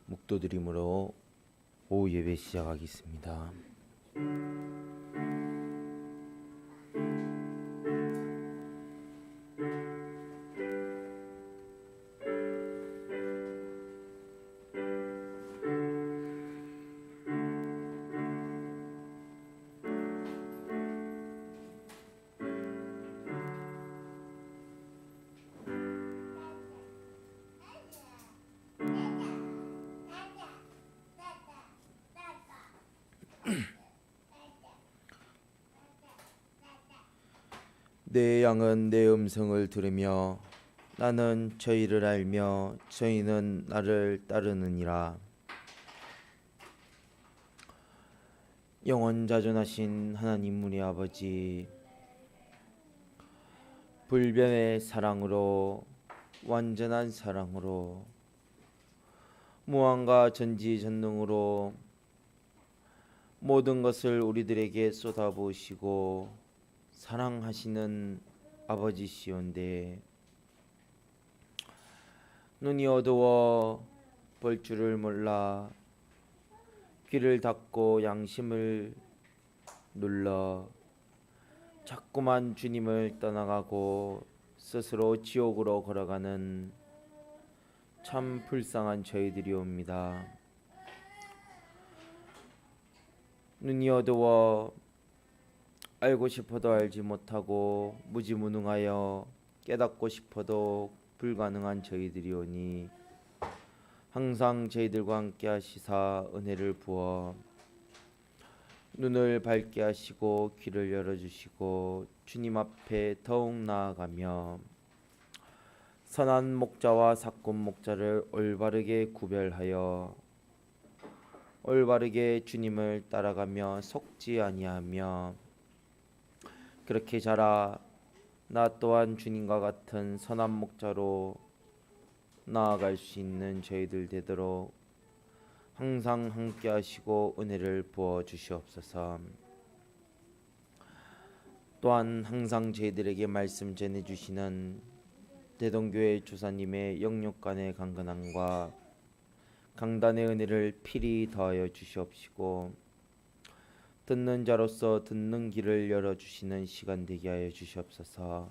묵도드림으로 오후 예배 시작하겠습니다. 내 양은 내 음성을 들으며 나는 저희를 알며 저희는 나를 따르느니라. 영원자존하신 하나님 우리 아버지, 불변의 사랑으로, 완전한 사랑으로, 무한과 전지전능으로 모든 것을 우리들에게 쏟아부으시고 사랑하시는 아버지시온데, 눈이 어두워 볼 줄을 몰라 귀를 닫고 양심을 눌러 자꾸만 주님을 떠나가고 스스로 지옥으로 걸어가는 참 불쌍한 저희들이옵니다. 눈이 어두워 알고 싶어도 알지 못하고 무지무능하여 깨닫고 싶어도 불가능한 저희들이오니 항상 저희들과 함께 하시사 은혜를 부어 눈을 밝게 하시고 귀를 열어주시고 주님 앞에 더욱 나아가며 선한 목자와 삭군 목자를 올바르게 구별하여 올바르게 주님을 따라가며 속지 아니하며 그렇게 자라 나 또한 주님과 같은 선한 목자로 나아갈 수 있는 저희들 되도록 항상 함께 하시고 은혜를 부어 주시옵소서. 또한 항상 저희들에게 말씀 전해 주시는 대동교회 주사님의 영육간의 강건함과 강단의 은혜를 필히 더하여 주시옵시고 듣는 자로서 듣는 길을 열어주시는 시간 되게 하여 주시옵소서.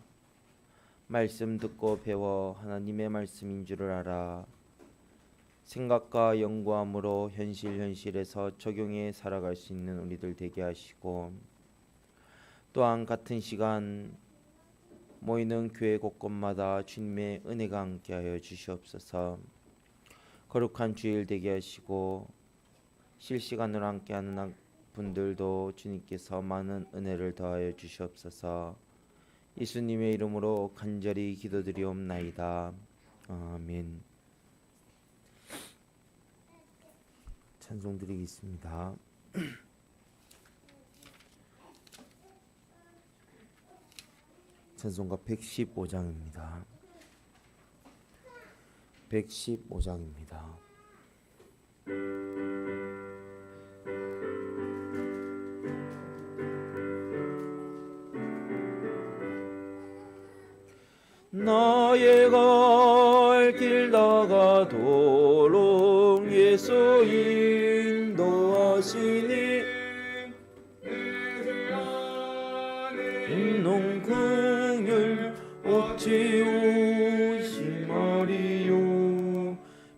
말씀 듣고 배워 하나님의 말씀인 줄을 알아 생각과 연구함으로 현실에서 적용해 살아갈 수 있는 우리들 되게 하시고, 또한 같은 시간 모이는 교회 곳곳마다 주님의 은혜가 함께 하여 주시옵소서. 거룩한 주일 되게 하시고 실시간으로 함께하는 분들도 주님께서 많은 은혜를 더하여 주시옵소서. 예수님의 이름으로 간절히 기도드리옵나이다. 아멘. 찬송 드리겠습니다. 찬송가 115장입니다. 115장입니다. 나의 갈 길 다가도록 예수 인도하시니 인농 긍휼 어찌 오심하리요.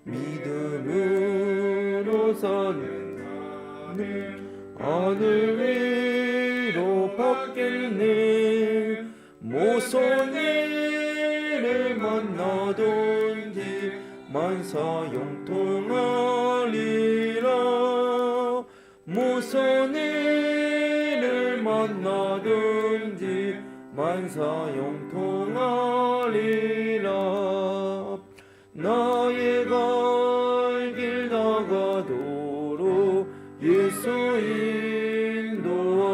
믿음으로 사는 하늘 위로 받겠네. 모손이를 만나든지 만사형통하리라. 모손이를 만나든지 만사형통하리라. 나의 갈 길 다가도록 예수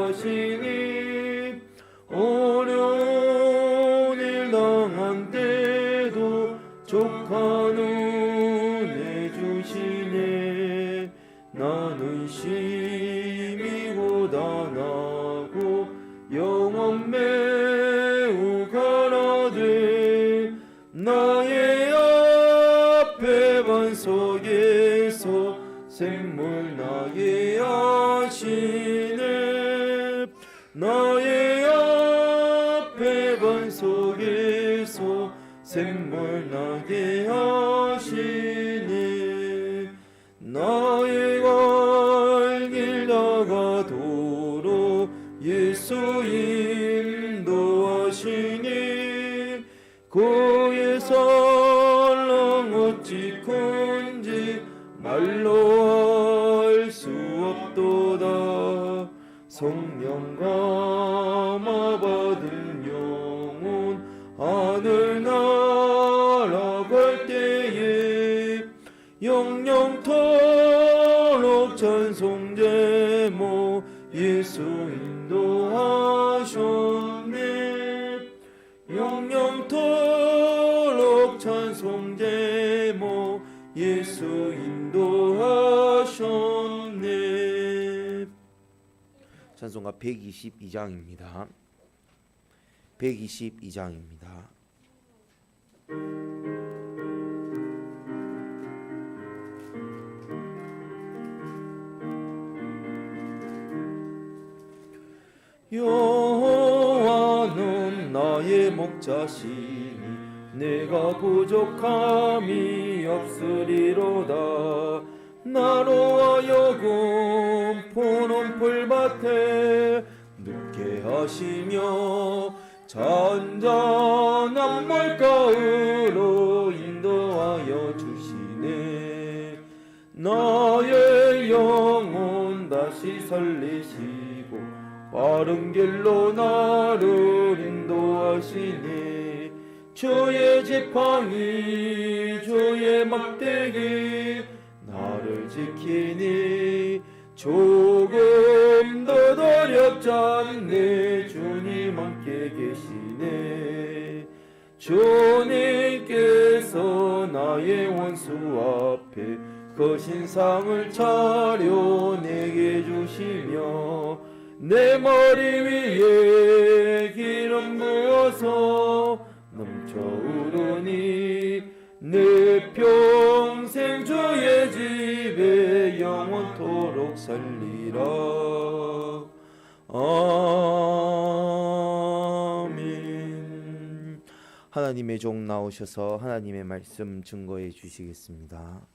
인도하시니 어려운 일 당한 때도 족한 은혜 주시네. 나는 심히 고단하고 영원 매우 가라되 나의 앞에 반 속에서 샘물 나게 하시네. 나의 앞에 반 속에서 샘물 나게 하시네. 나의 갈 길 나가도록 예수 인도하시니. 그의 사랑 어찌 큰지 말로 할 수 없도다. 성령 감화 받은 영혼 하늘 날아갈 때에 영영토록 찬송 제목 예수 인도하셨네. 영영토록 찬송 제목 예수 인도하셨네. 찬송가 122장입니다. 122장입니다. 여호와는 나의 목자시니 내가 부족함이 없으리로다. 나로 하여금 푸른 풀밭에 눕게 하시며 잔잔한 물가으로 인도하여 주시네. 나의 영혼 다시 살리시고 바른 길로 나를 인도하시네. 주의 지팡이 주의 막대기 나를 지키니. 조금도 어렵지 않네. 주님 함께 계시네. 주님께서 나의 원수 앞에 거신 상을 차려 내게 주시며 내 머리 위에 기름 부어서 넘쳐 흐르니. 내 평생 주의 집에 영원토록 살리라. 아멘. 하나님의 종 나오셔서 하나님의 말씀 증거해 주시겠습니다.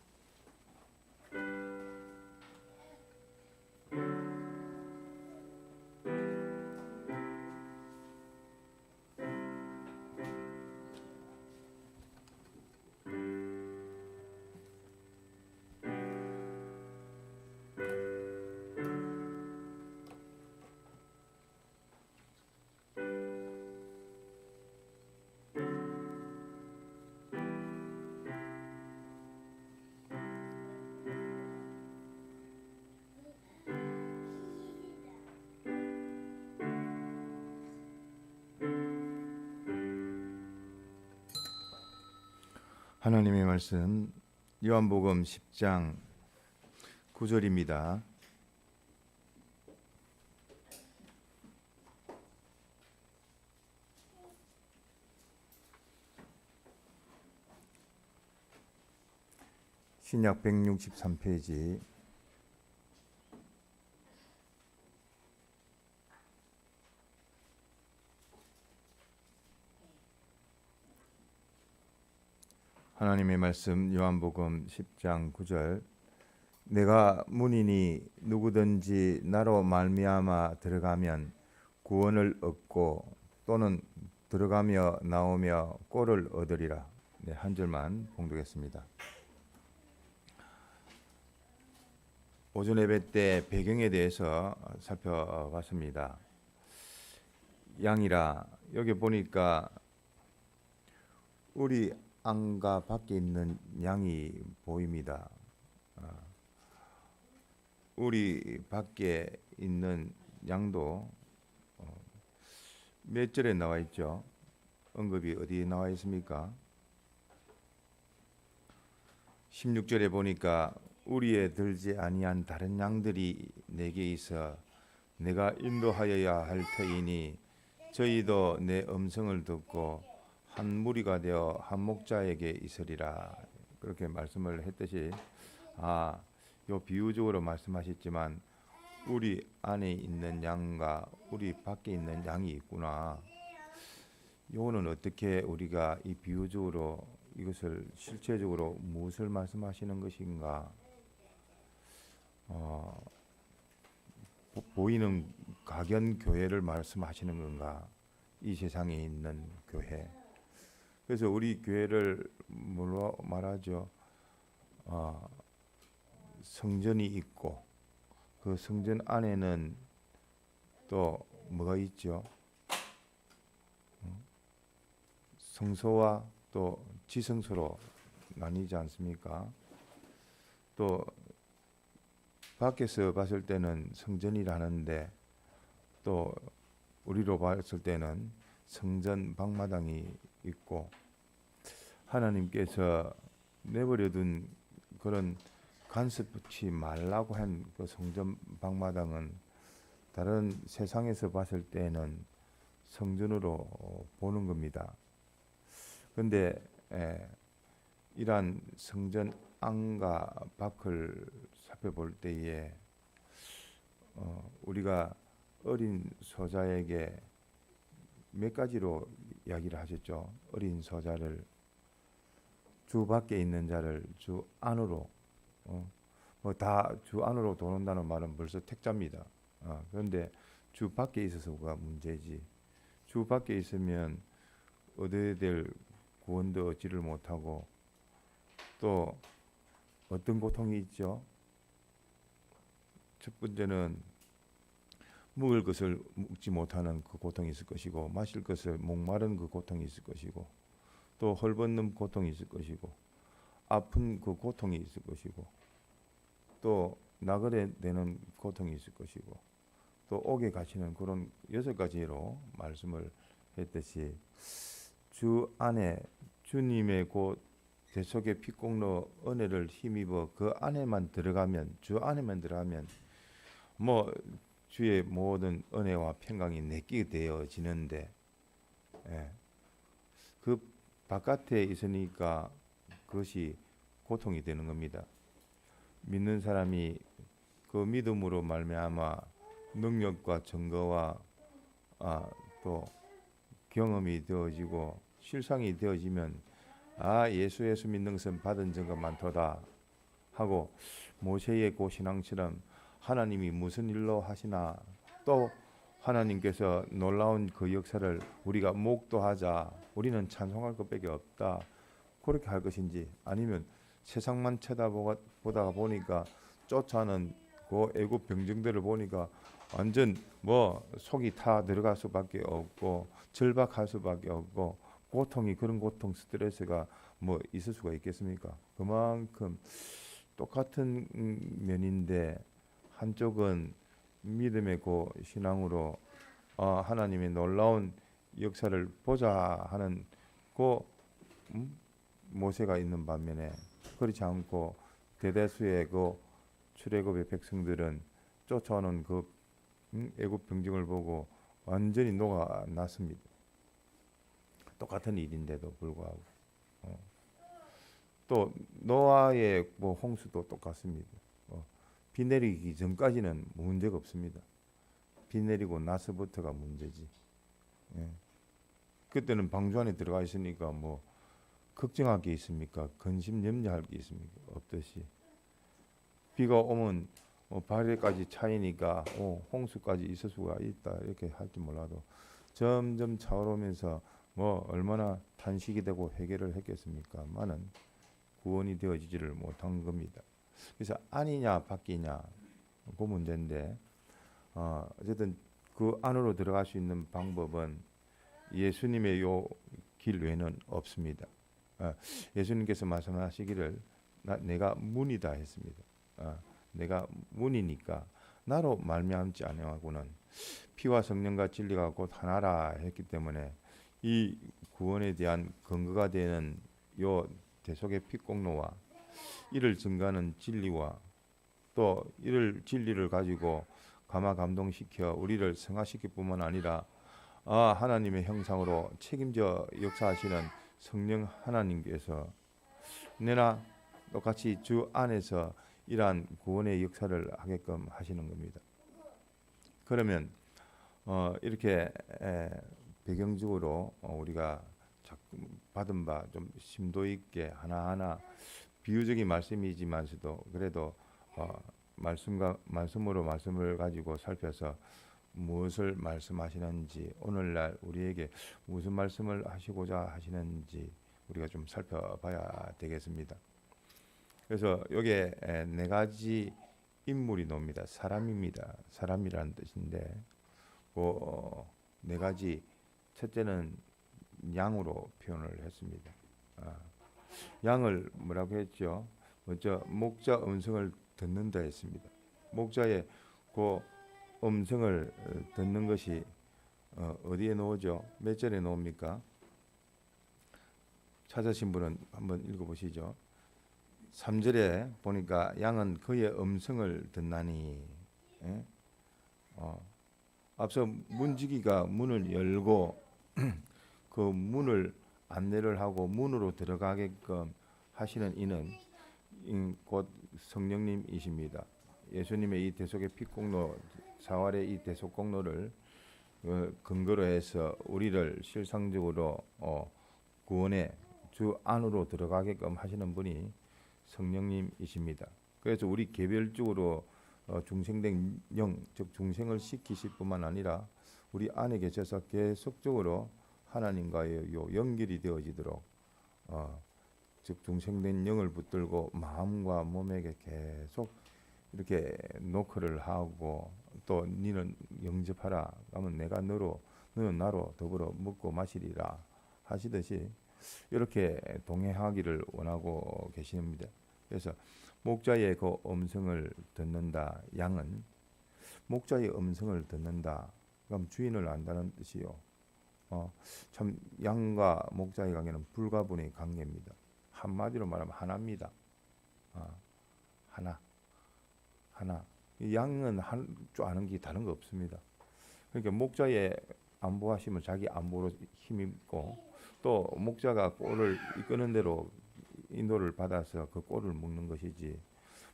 하나님의 말씀 요한복음 10장 9절입니다. 신약 163페이지 하나님의 말씀 요한복음 10장 9절 내가 문이니 누구든지 나로 말미암아 들어가면 구원을 얻고 또는 들어가며 나오며 꼴을 얻으리라. 네, 한 절만 봉독했습니다. 오전 예배 때 배경에 대해서 살펴봤습니다. 양이라 여기 보니까 우리 안과 밖에 있는 양이 보입니다. 우리 밖에 있는 양도 몇 절에 나와 있죠? 언급이 어디에 나와 있습니까? 16절에 보니까 우리에 들지 아니한 다른 양들이 내게 있어 내가 인도하여야 할 터이니 저희도 내 음성을 듣고 한 무리가 되어 한 목자에게 있으리라. 그렇게 말씀을 했듯이 요 비유적으로 말씀하셨지만 우리 안에 있는 양과 우리 밖에 있는 양이 있구나. 요거는 어떻게 우리가 이 비유적으로 이것을 실체적으로 무엇을 말씀하시는 것인가? 보이는 각연 교회를 말씀하시는 건가? 이 세상에 있는 교회. 그래서 우리 교회를 뭐로 말하죠? 성전이 있고 그 성전 안에는 또 뭐가 있죠? 성소와 또 지성소로 나뉘지 않습니까? 또 밖에서 봤을 때는 성전이라는데 또 우리로 봤을 때는 성전 방마당이 있고 하나님께서 내버려둔 그런 간섭하지 말라고 한 그 성전 방마당은 다른 세상에서 봤을 때는 성전으로 보는 겁니다. 그런데 이러한 성전 안과 밖을 살펴볼 때에 우리가 어린 소자에게 몇 가지로 이야기를 하셨죠. 어린 소자를 주 밖에 있는 자를 주 안으로 뭐 다 주 안으로 도는다는 말은 벌써 택자입니다. 그런데 주 밖에 있어서가 문제지. 주 밖에 있으면 얻어야 될 구원도 얻지를 못하고 또 어떤 고통이 있죠. 첫 번째는 먹을 것을 먹지 못하는 그 고통이 있을 것이고 마실 것을 목마른 그 고통이 있을 것이고 또 헐벗는 고통이 있을 것이고 아픈 그 고통이 있을 것이고 또 나그네 되는 고통이 있을 것이고 또 옥에 갇히는 그런 6가지로 말씀을 했듯이 주 안에 주님의 곧 대속의 피공로 은혜를 힘입어 그 안에만 들어가면 주 안에만 들어가면 뭐 주의 모든 은혜와 평강이 내게 되어지는데 그 바깥에 있으니까 그것이 고통이 되는 겁니다. 믿는 사람이 그 믿음으로 말미암아 능력과 증거와 또 경험이 되어지고 실상이 되어지면 예수 믿는 것은 받은 증거 많도다 하고 모세의 그 신앙처럼 하나님이 무슨 일로 하시나 또 하나님께서 놀라운 그 역사를 우리가 목도하자 우리는 찬송할 것밖에 없다 그렇게 할 것인지 아니면 세상만 쳐다보다가 보니까 쫓아는 그 애국 병정들을 보니까 완전 뭐 속이 타 들어갈 수밖에 없고 절박할 수밖에 없고 고통이 그런 고통 스트레스가 뭐 있을 수가 있겠습니까? 그만큼 똑같은 면인데 한쪽은 믿음의 그 신앙으로 하나님의 놀라운 역사를 보자 하는 그 모세가 있는 반면에 그렇지 않고 대다수의 그 출애굽의 백성들은 쫓아오는 그 애굽 병정을 보고 완전히 녹아났습니다. 똑같은 일인데도 불구하고 또 노아의 뭐 홍수도 똑같습니다. 비 내리기 전까지는 문제가 없습니다. 비 내리고 나서부터가 문제지. 그때는 방주 안에 들어가 있으니까 뭐 걱정할 게 있습니까? 근심 염려할 게 있습니까? 없듯이 비가 오면 발에까지 차이니까 홍수까지 있을 수가 있다 이렇게 할지 몰라도 점점 차오르면서 뭐 얼마나 탄식이 되고 회개를 했겠습니까? 많은 구원이 되어지지를 못한 겁니다. 그래서 안이냐 밖이냐 그 문제인데 어쨌든 그 안으로 들어갈 수 있는 방법은 예수님의 요 길 외에는 없습니다. 예수님께서 말씀하시기를 내가 문이다 했습니다. 내가 문이니까 나로 말미암지 아니하고는 피와 성령과 진리가 곧 하나라 했기 때문에 이 구원에 대한 근거가 되는 요 대속의 피공로와 이를 증거하는 진리와 또 이를 진리를 가지고 감화 감동시켜 우리를 성화시킬 뿐만 아니라 하나님의 형상으로 책임져 역사하시는 성령 하나님께서 내나 똑같이 주 안에서 이러한 구원의 역사를 하게끔 하시는 겁니다. 그러면 이렇게 배경적으로 우리가 받은 바 좀 심도 있게 하나하나 비유적인 말씀이지만서도 그래도 말씀으로 말씀을 가지고 살펴서 무엇을 말씀하시는지, 오늘날 우리에게 무슨 말씀을 하시고자 하시는지 우리가 좀 살펴봐야 되겠습니다. 그래서 여기에 네 가지 인물이 나옵니다. 사람입니다. 사람이라는 뜻인데 그 네 가지, 첫째는 양으로 표현을 했습니다. 양을 뭐라고 했죠? 먼저 목자 음성을 듣는다 했습니다. 목자의 그 음성을 듣는 것이 어디에 나오죠? 몇 절에 나옵니까? 찾으신 분은 한번 읽어보시죠. 3절에 보니까 양은 그의 음성을 듣나니, 예? 앞서 문지기가 문을 열고 그 문을 안내를 하고 문으로 들어가게끔 하시는 이는 곧 성령님이십니다. 예수님의 이 대속의 피공로, 사활의 이 대속 공로를 근거로 해서 우리를 실상적으로 구원의 주 안으로 들어가게끔 하시는 분이 성령님이십니다. 그래서 우리 개별적으로 중생된 영, 즉 중생을 시키실 뿐만 아니라 우리 안에 계셔서 계속적으로 하나님과의 요 연결이 되어지도록 즉 중생된 영을 붙들고 마음과 몸에게 계속 이렇게 노크를 하고, 또 니는 영접하라 하면 내가 너는 나로 더불어 먹고 마시리라 하시듯이 이렇게 동행하기를 원하고 계십니다. 그래서 목자의 그 음성을 듣는다. 양은 목자의 음성을 듣는다. 그럼 주인을 안다는 뜻이요. 참 양과 목자의 관계는 불가분의 관계입니다. 한마디로 말하면 하나입니다. 하나. 이 양은 한 줄 아는 게 다른 거 없습니다. 그러니까 목자의 안보하시면 자기 안보로 힘입고, 또 목자가 꼴을 이끄는 대로 인도를 받아서 그 꼴을 먹는 것이지,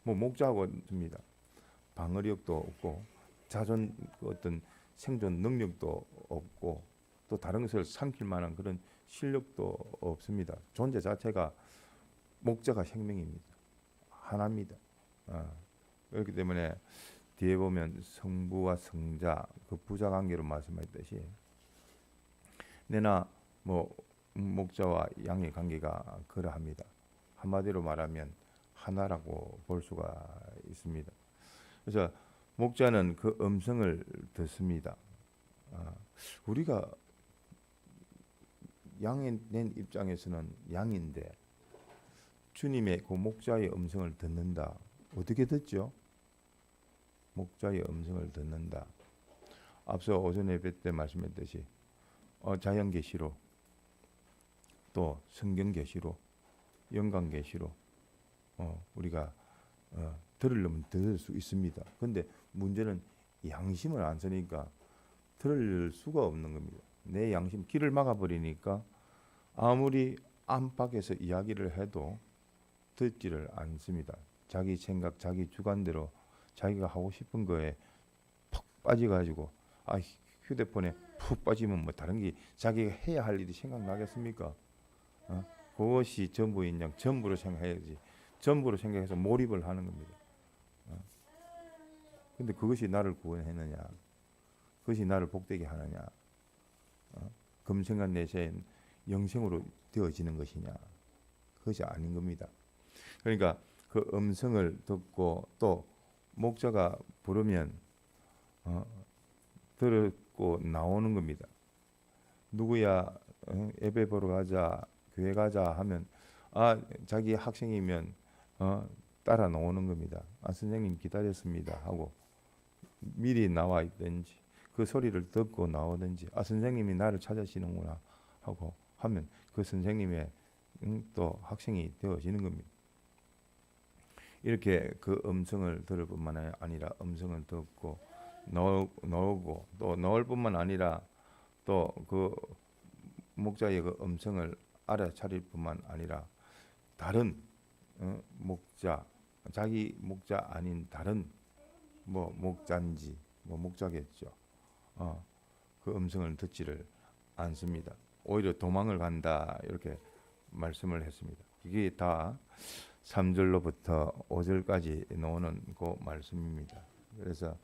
뭐 목자하고 없습니다. 방어력도 없고 자존 어떤 생존 능력도 없고 또 다른 것을 삼킬 만한 그런 실력도 없습니다. 존재 자체가 목자가 생명입니다. 하나입니다. 그렇기 때문에 뒤에 보면 성부와 성자, 그 부자 관계로 말씀했듯이 내나 뭐 목자와 양의 관계가 그러합니다. 한마디로 말하면 하나라고 볼 수가 있습니다. 그래서 목자는 그 음성을 듣습니다. 우리가 양의 낸 입장에서는 양인데 주님의 그 목자의 음성을 듣는다. 어떻게 듣죠? 목자의 음성을 듣는다. 앞서 오전 예배 때 말씀했듯이 자연 계시로, 또 성경 계시로, 영광 계시로 우리가 들으려면 들을 수 있습니다. 근데 문제는 양심을 안 쓰니까 들을 수가 없는 겁니다. 내 양심 길을 막아버리니까 아무리 안팎에서 이야기를 해도 듣지를 않습니다. 자기 생각, 자기 주관대로 자기가 하고 싶은 거에 푹 빠져가지고 휴대폰에 푹 빠지면 뭐 다른 게 자기가 해야 할 일이 생각나겠습니까? 그것이 전부인 양 전부로 생각해야지. 전부로 생각해서 몰입을 하는 겁니다. 근데 그것이 나를 구원했느냐? 그것이 나를 복되게 하느냐? 금생간 내세엔 영생으로 되어지는 것이냐? 그것이 아닌 겁니다. 그러니까 그 음성을 듣고 또 목자가 부르면 듣고 나오는 겁니다. 누구야? 예배 보러 가자, 교회 가자 하면 자기 학생이면 따라 나오는 겁니다. 선생님 기다렸습니다 하고 미리 나와 있든지 그 소리를 듣고 나오든지 선생님이 나를 찾으시는구나 하고 하면 그 선생님의 또 학생이 되어지는 겁니다. 이렇게 그 음성을 들을 뿐만 아니라 음성을 듣고 나오고 또 나올 뿐만 아니라 또 그 목자의 그 음성을 알아차릴 뿐만 아니라 다른 목자, 자기 목자 아닌 다른 뭐 목자인지 뭐 목자겠죠. 그 음성을 듣지를 않습니다. 오히려 도망을 간다 이렇게 말씀을 했습니다. 이게 다 3절로부터 5절까지 나오는 그 말씀입니다. 그래서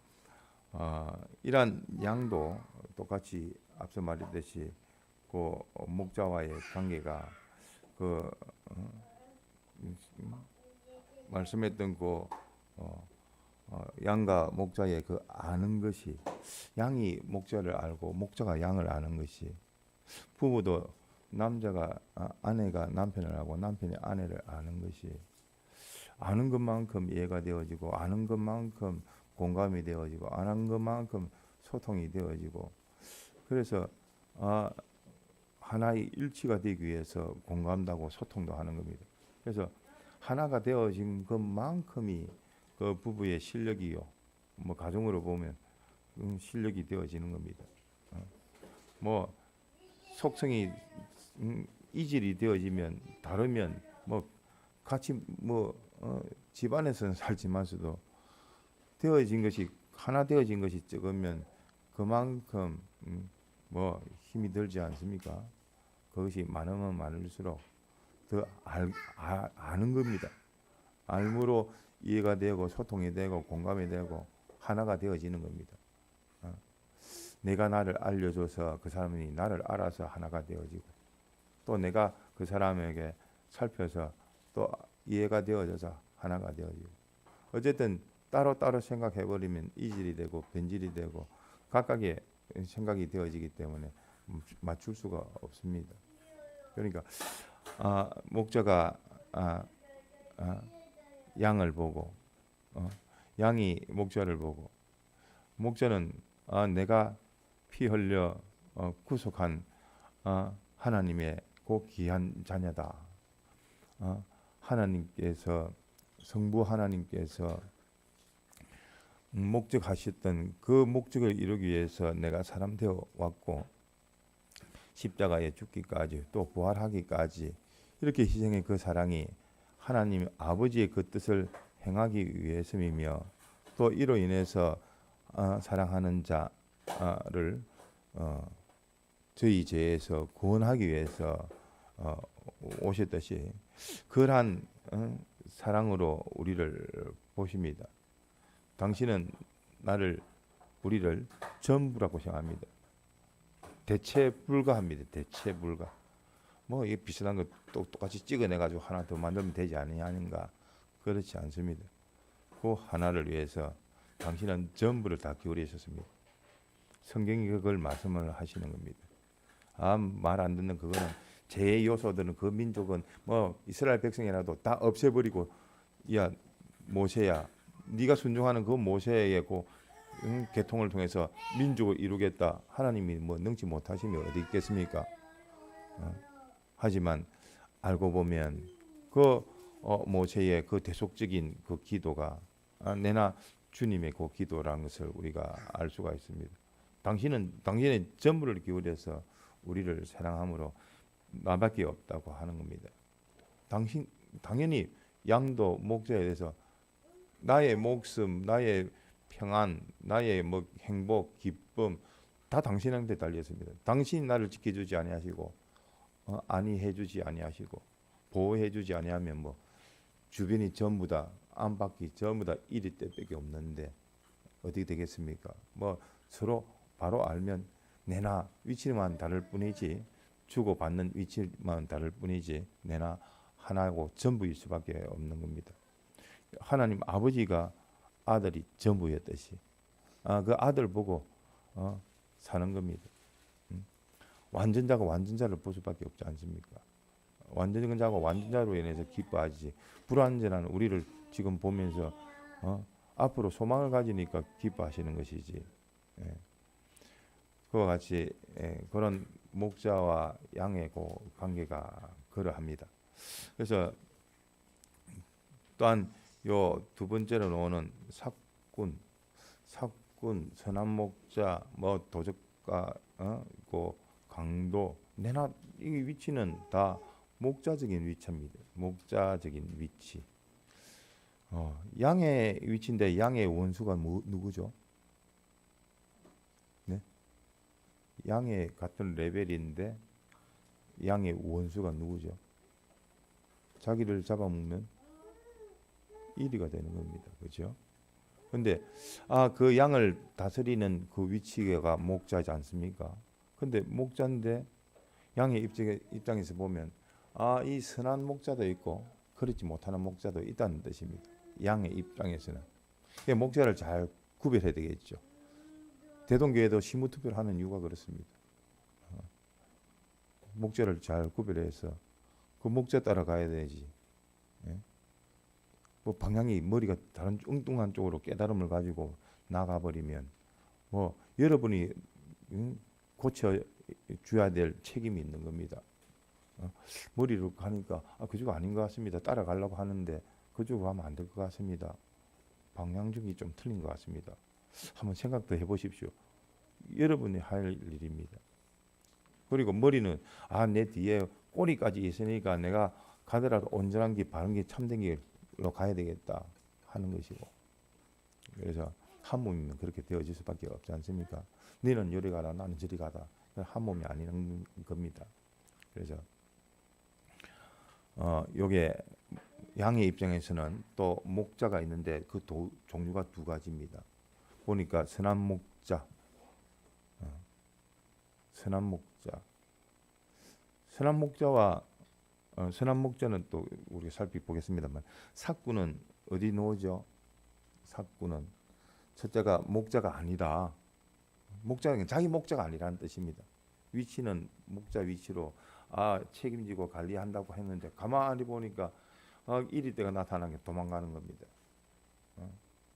이러한 양도 똑같이 앞서 말했듯이 그 목자와의 관계가 그 말씀했던 그 양과 목자의 그 아는 것이, 양이 목자를 알고 목자가 양을 아는 것이, 부부도 남자가 아내가 남편을 알고 남편이 아내를 아는 것이, 아는 것만큼 이해가 되어지고 아는 것만큼 공감이 되어지고 아는 것만큼 소통이 되어지고, 그래서 하나의 일치가 되기 위해서 공감도 하고 소통도 하는 겁니다. 그래서 하나가 되어진 것만큼이 그 부부의 실력이요, 뭐 가정으로 보면 실력이 되어지는 겁니다. 뭐 속성이 이질이 되어지면 다르면 뭐 같이 뭐 집안에서는 살지만서도 되어진 것이 하나 되어진 것이 적으면 그만큼 뭐 힘이 들지 않습니까? 그것이 많으면 많을수록 더 아는 겁니다. 알므로 이해가 되고 소통이 되고 공감이 되고 하나가 되어지는 겁니다. 내가 나를 알려줘서 그 사람이 나를 알아서 하나가 되어지고, 또 내가 그 사람에게 살펴서 또 이해가 되어져서 하나가 되어지고, 어쨌든 따로따로 생각해버리면 이질이 되고 변질이 되고 각각의 생각이 되어지기 때문에 맞출 수가 없습니다. 그러니까 목자가 양을 보고 양이 목자를 보고, 목자는 내가 피 흘려 구속한 하나님의 그 귀한 자녀다. 하나님께서, 성부 하나님께서 목적하셨던 그 목적을 이루기 위해서 내가 사람 되어 왔고, 십자가에 죽기까지 또 부활하기까지 이렇게 희생의 그 사랑이 하나님 아버지의 그 뜻을 행하기 위해서이며, 또 이로 인해서 사랑하는 자를 저희 죄에서 구원하기 위해서 오셨듯이 그러한 사랑으로 우리를 보십니다. 당신은 우리를 전부라고 생각합니다. 대체 불가합니다. 대체 불가. 뭐 이 비슷한 거 똑같이 찍어내 가지고 하나 더 만들면 되지 않느냐, 그렇지 않습니다. 그 하나를 위해서 당신은 전부를 다 기울이셨습니다. 성경이 그걸 말씀을 하시는 겁니다. 말 안 듣는 그거는 제 요소들은, 그 민족은 뭐 이스라엘 백성이라도 다 없애버리고, 야 모세야, 네가 순종하는 그 모세의 그 계통을 통해서 민족을 이루겠다. 하나님이 뭐 능치 못하심이 어디 있겠습니까? 하지만 알고 보면 그 모세의 그 대속적인 그 기도가 내나 주님의 그 기도라는 것을 우리가 알 수가 있습니다. 당신의 전부를 기울여서 우리를 사랑함으로 나밖에 없다고 하는 겁니다. 당연히 양도 목자에 대해서 나의 목숨, 나의 평안, 나의 뭐 행복, 기쁨 다 당신한테 달렸습니다. 당신이 나를 지켜주지 아니하시고 안위해주지 아니하시고 보호해주지 아니하면 뭐 주변이 전부 다 안팎이 전부 다 이리 때밖에 없는데 어떻게 되겠습니까? 뭐 서로 바로 알면 내나 위치만 다를 뿐이지, 주고받는 위치만 다를 뿐이지 내나 하나고 전부일 수밖에 없는 겁니다. 하나님 아버지가 아들이 전부였듯이 그 아들 보고 사는 겁니다. 완전자가 완전자를 볼 수밖에 없지 않습니까? 완전자가 완전자로 인해서 기뻐하지, 불완전한 우리를 지금 보면서 앞으로 소망을 가지니까 기뻐하시는 것이지. 그와 같이 그런 목자와 양의 그 관계가 그러합니다. 그래서 또한 요 두 번째로 나오는 삭군, 선한 목자, 뭐 도적가, 그 강도, 내나 이 위치는 다 목자적인 위치입니다. 목자적인 위치. 양의 위치인데 양의 원수가 누구죠? 네? 양의 같은 레벨인데 양의 원수가 누구죠? 자기를 잡아먹는 이리가 되는 겁니다. 그렇죠? 근데 그 양을 다스리는 그 위치가 목자지 않습니까? 근데 목자인데 양의 입장에서 보면 이 선한 목자도 있고 그렇지 못하는 목자도 있다는 뜻입니다. 양의 입장에서는 목자를 잘 구별해야 되겠죠. 대동교회도 시무투표를 하는 이유가 그렇습니다. 목자를 잘 구별해서 그 목자 따라가야 되지. 예? 뭐 방향이 머리가 다른 엉뚱한 쪽으로 깨달음을 가지고 나가버리면 뭐 여러분이 고쳐 줘야 될 책임이 있는 겁니다. 머리로 가니까 그쪽 아닌 것 같습니다. 따라가려고 하는데 그쪽으로 가면 안 될 것 같습니다. 방향적이 좀 틀린 것 같습니다. 한번 생각도 해보십시오. 여러분이 할 일입니다. 그리고 머리는 내 뒤에 꼬리까지 있으니까 내가 가더라도 온전한 게 바른 게 참된 길로 가야 되겠다 하는 것이고, 그래서 한 몸이면 그렇게 되어질 수밖에 없지 않습니까? 너는 요리 가라, 나는 저리 가다. 한 몸이 아닌 겁니다. 그래서 요게 양의 입장에서는 또 목자가 있는데 그 종류가 두 가지입니다. 보니까 선한 목자, 선한 목자와 선한 목자는 또 우리가 살펴보겠습니다만, 삭구는 어디 놓으죠? 삭구는 첫째가 목자가 아니다. 목자는 자기 목자가 아니라는 뜻입니다. 위치는 목자 위치로 책임지고 관리한다고 했는데 가만히 보니까 이리 때가 나타나게 도망가는 겁니다.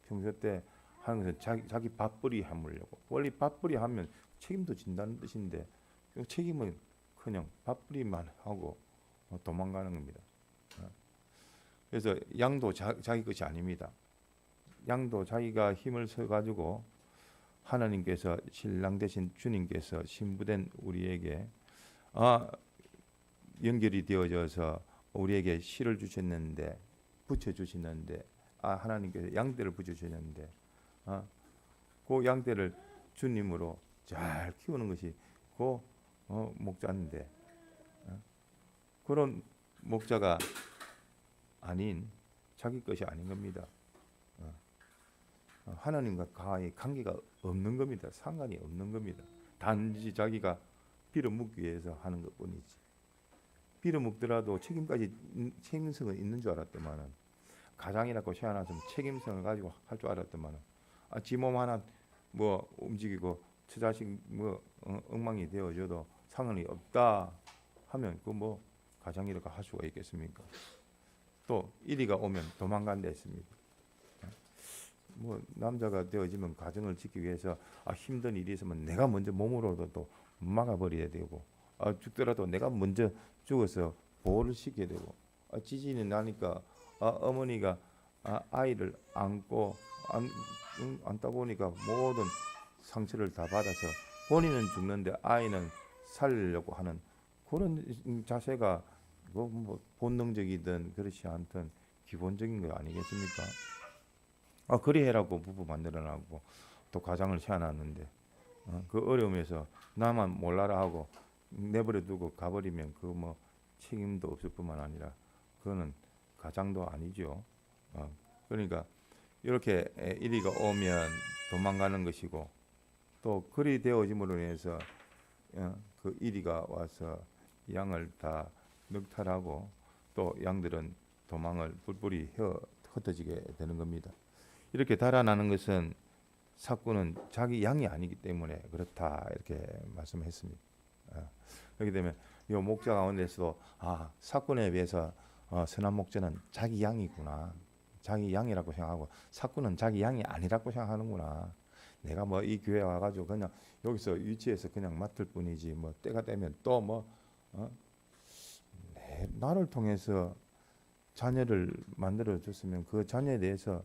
평소 때 하는 것은 자기 밥벌이 하려고. 원래 밥벌이 하면 책임도 진다는 뜻인데 책임은 그냥 밥벌이만 하고 도망가는 겁니다. 그래서 양도 자기 것이 아닙니다. 양도 자기가 힘을 써 가지고 하나님께서 신랑 되신 주님께서 신부된 우리에게 연결이 되어져서 우리에게 씨를 주셨는데 붙여 주시는데 하나님께서 양떼를 붙여 주셨는데 그 양떼를 주님으로 잘 키우는 것이 그 목자인데 그런 목자가 아닌 자기 것이 아닌 겁니다. 하나님과 관계가 없는 겁니다. 상관이 없는 겁니다. 단지 자기가 빌어먹기 위해서 하는 것뿐이지. 빌어먹더라도 책임성은 있는 줄 알았더만은, 가장이라고 태어나서 책임성을 가지고 할 줄 알았더만은 지 몸 하나 뭐 움직이고 저 자식 뭐 엉망이 되어져도 상관이 없다 하면 그 뭐 가장이라고 할 수가 있겠습니까? 또 이리가 오면 도망간다 했습니다. 뭐 남자가 되어지면 가정을 지키기 위해서 힘든 일이 있으면 내가 먼저 몸으로도 또 막아버려야 되고, 죽더라도 내가 먼저 죽어서 보호를 시켜야 되고, 지진이 나니까 어머니가 아이를 안고 안다 보니까 모든 상처를 다 받아서 본인은 죽는데 아이는 살리려고 하는 그런 자세가 뭐 본능적이든 그렇지 않든 기본적인 거 아니겠습니까? 그리 해라고 부부 만들어놨고 또 가장을 세워놨는데 그 어려움에서 나만 몰라라 하고 내버려 두고 가버리면 그 뭐 책임도 없을 뿐만 아니라 그거는 가장도 아니죠. 그러니까 이렇게 이리가 오면 도망가는 것이고, 또 그리 되어짐으로 인해서 그 이리가 와서 양을 다 넉탈하고 또 양들은 도망을 뿔뿔이 흩어지게 되는 겁니다. 이렇게 달아나는 것은 삭구는 자기 양이 아니기 때문에 그렇다 이렇게 말씀했습니다. 그렇게 되면 이 목자 가운데서도 삭군에 비해서 선한 목자는 자기 양이구나, 자기 양이라고 생각하고 삭군은 자기 양이 아니라고 생각하는구나. 내가 뭐 이 교회 와가지고 그냥 여기서 위치해서 그냥 맡을 뿐이지 뭐 때가 되면 또 뭐 나를 통해서 자녀를 만들어 줬으면 그 자녀에 대해서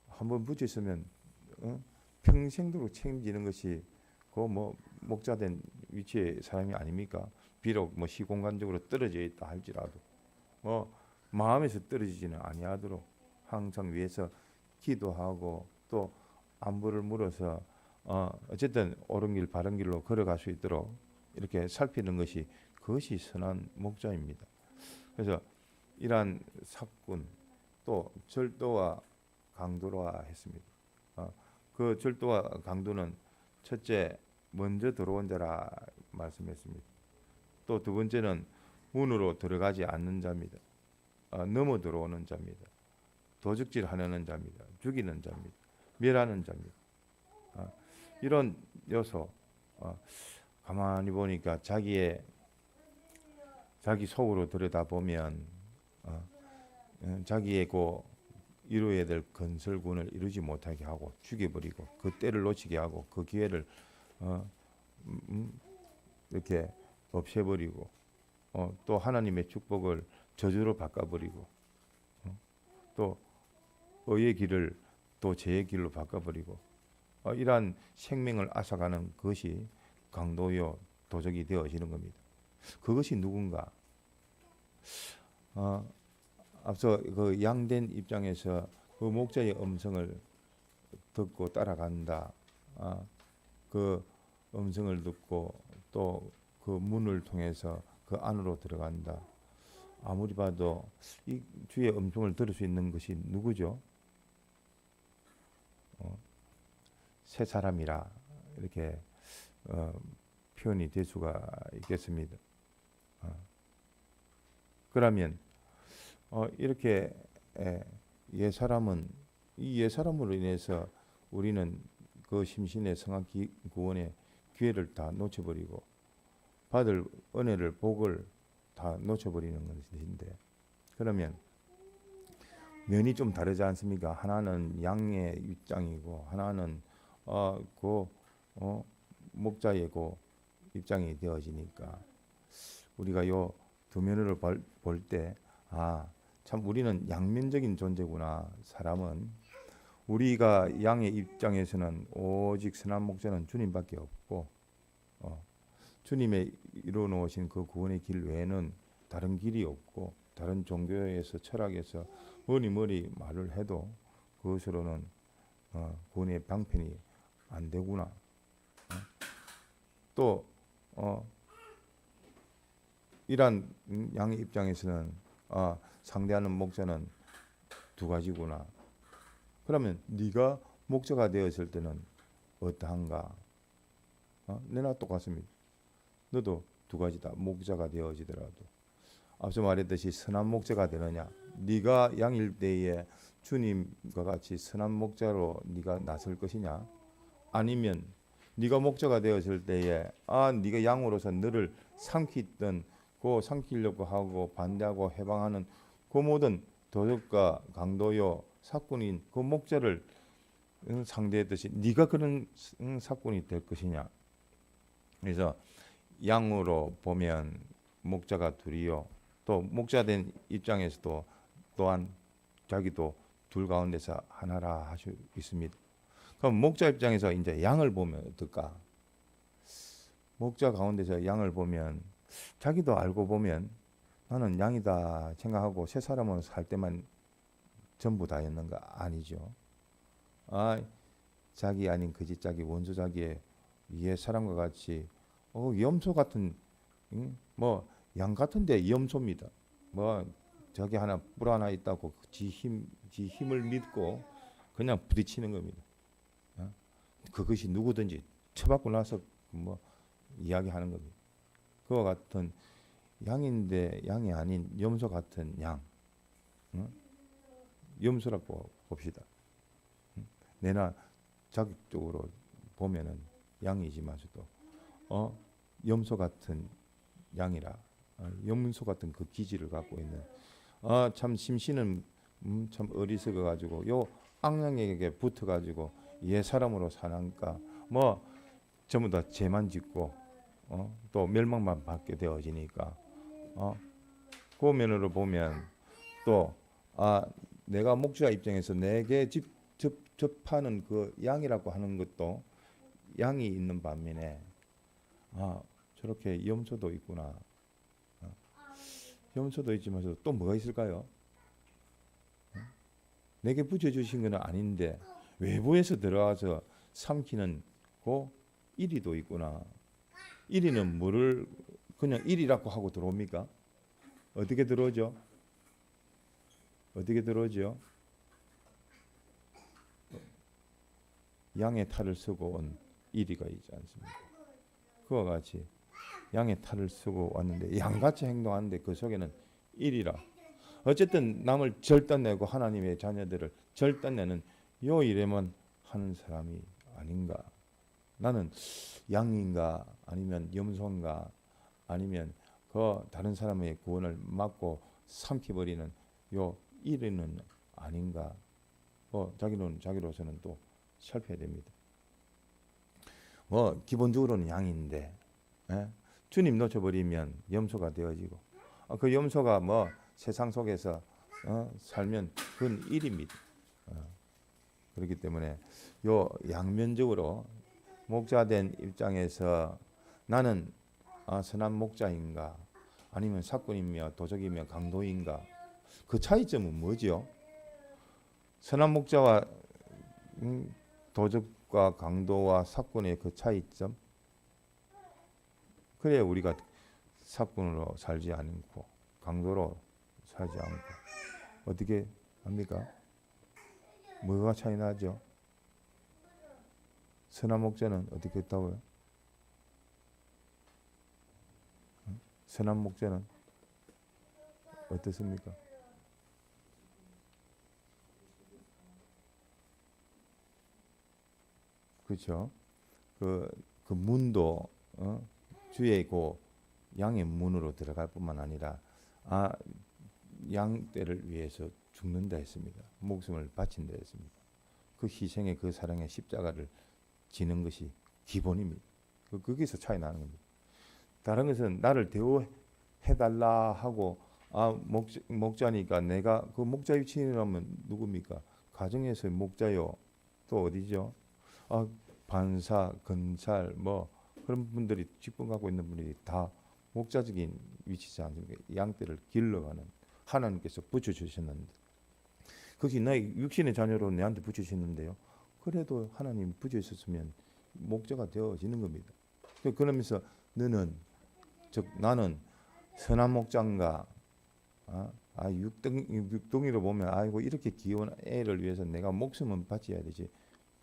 한번 붙였으면 평생도록 책임지는 것이 그 뭐 목자된 위치의 사람이 아닙니까? 비록 뭐 시공간적으로 떨어져 있다 할지라도 마음에서 떨어지지는 아니하도록 항상 위해서 기도하고 또 안부를 물어서 어쨌든 옳은 길 바른 길로 걸어갈 수 있도록 이렇게 살피는 것이 그것이 선한 목자입니다. 그래서 이러한 사꾼 또 절도와 강도라 했습니다. 그 절도와 강도는 첫째 먼저 들어온 자라 말씀했습니다. 또 두 번째는 문으로 들어가지 않는 자입니다. 넘어 들어오는 자입니다. 도적질하려는 자입니다. 죽이는 자입니다. 멸하는 자입니다. 이런 요소 가만히 보니까 자기 속으로 들여다보면 자기의 그 이루어야 될 건설군을 이루지 못하게 하고 죽여버리고 그 때를 놓치게 하고 그 기회를 이렇게 없애버리고 또 하나님의 축복을 저주로 바꿔버리고 또 의의 길을 또 죄의 길로 바꿔버리고 이러한 생명을 앗아가는 것이 강도요 도적이 되어지는 겁니다. 그것이 누군가? 앞서 그 양된 입장에서 그 목자의 음성을 듣고 따라간다. 그 음성을 듣고 또 그 문을 통해서 그 안으로 들어간다. 아무리 봐도 이 주의 음성을 들을 수 있는 것이 누구죠? 새 사람이라 이렇게 표현이 될 수가 있겠습니다. 그러면 이렇게 이 옛사람으로 인해서 우리는 그 심신의 성학 구원의 기회를 다 놓쳐버리고 받을 은혜를 복을 다 놓쳐버리는 것인데, 그러면 면이 좀 다르지 않습니까? 하나는 양의 입장이고 하나는 목자의 그 입장이 되어지니까 우리가 요 두 면을 볼 때 참 우리는 양면적인 존재구나. 사람은 우리가 양의 입장에서는 오직 선한 목자는 주님밖에 없고 주님의 이루어 놓으신 그 구원의 길 외에는 다른 길이 없고 다른 종교에서 철학에서 뭐니 말을 해도 그것으로는 구원의 방편이 안 되구나. 또 이러한 양의 입장에서는 상대하는 목자는 두 가지구나. 그러면 네가 목자가 되었을 때는 어떠한가? 내나 똑같습니다. 너도 두 가지다. 목자가 되어지더라도 앞서 말했듯이 선한 목자가 되느냐? 네가 양일 때에 주님과 같이 선한 목자로 네가 나설 것이냐? 아니면 네가 목자가 되었을 때에 네가 양으로서 너를 삼키려고 하고 반대하고 해방하는 그 모든 도적과 강도요 사꾼인 그 목자를 상대했듯이 네가 그런 사꾼이 될 것이냐? 그래서 양으로 보면 목자가 둘이요. 또 목자된 입장에서도 또한 자기도 둘 가운데서 하나라 할 수 있습니다. 그럼 목자 입장에서 이제 양을 보면 어떨까? 목자 가운데서 양을 보면 자기도 알고 보면 나는 양이다 생각하고 새 사람은 살 때만 전부 다였는가? 아니죠. 자기 아닌 거짓 자기 원수 자기의 옛 사람과 같이 염소 같은 양 같은데 염소입니다. 저기 뿔 하나 있다고 지 힘을 믿고 그냥 부딪히는 겁니다. 그것이 누구든지 처받고 나서 이야기하는 겁니다. 그와 같은 양인데 양이 아닌 염소 같은 양, 염소라고 봅시다. 내나 자격적으로 보면은 양이지만서도 염소 같은 양이라 염소 같은 그 기질을 갖고 있는 참 심신은 참 어리석어 가지고 요 악령에게 붙어 가지고 옛 사람으로 사니까 전부 다 죄만 짓고 또 멸망만 받게 되어지니까 그 면으로 보면 또 내가 목자 입장에서 내게 접하는 그 양이라고 하는 것도 양이 있는 반면에 저렇게 염소도 있구나. 염소도 있지만 또 뭐가 있을까요? 내게 붙여주신 건 아닌데 외부에서 들어와서 삼키는 그 1위도 있구나. 1위는 뭐를 그냥 1위라고 하고 들어옵니까? 어떻게 들어오죠? 어떻게 들어오죠? 양의 탈을 쓰고 온 1위가 있지 않습니까? 그와 같이 양의 탈을 쓰고 왔는데 양같이 행동하는데 그 속에는 1위라. 어쨌든 남을 절단내고 하나님의 자녀들을 절단내는 요 일에만 하는 사람이 아닌가. 나는 양인가 아니면 염소인가 아니면 그 다른 사람의 구원을 막고 삼켜버리는 요 일에는 아닌가. 자기로서는 또 살펴야 됩니다. 기본적으로는 양인데 주님 놓쳐버리면 염소가 되어지고 그 염소가 세상 속에서 살면 그건 일입니다. 그렇기 때문에 요 양면적으로 목자된 입장에서 나는 선한 목자인가 아니면 사꾼이며 도적이며 강도인가 그 차이점은 뭐죠? 선한 목자와 도적과 강도와 사꾼의 그 차이점 그래야 우리가 사꾼으로 살지 않고 강도로 살지 않고 어떻게 합니까? 뭐가 차이 나죠? 선한 목자는 어떻게 했다고요? 선한 목자는 어떻습니까? 그렇죠. 그 문도 주의 그 양의 문으로 들어갈 뿐만 아니라 양떼를 위해서 죽는다 했습니다. 목숨을 바친다 했습니다. 그 희생의 그 사랑의 십자가를 지는 것이 기본입니다. 거기서 차이 나는 겁니다. 다른 것은 나를 대우해달라 하고 목자니까 내가 그 목자 위치라면 누굽니까? 가정에서의 목자요. 또 어디죠? 반사, 건살 그런 분들이 직분 갖고 있는 분들이 다 목자적인 위치지 않습니까? 양떼를 길러가는 하나님께서 붙여주셨는데 그것이 나의 육신의 자녀로 내한테 붙여주셨는데요. 그래도 하나님 붙여주셨으면 목자가 되어지는 겁니다. 그러면서 너는 즉 나는 선한 목자인가 육둥이로 보면 아이고 이렇게 귀여운 애를 위해서 내가 목숨은 바쳐야 되지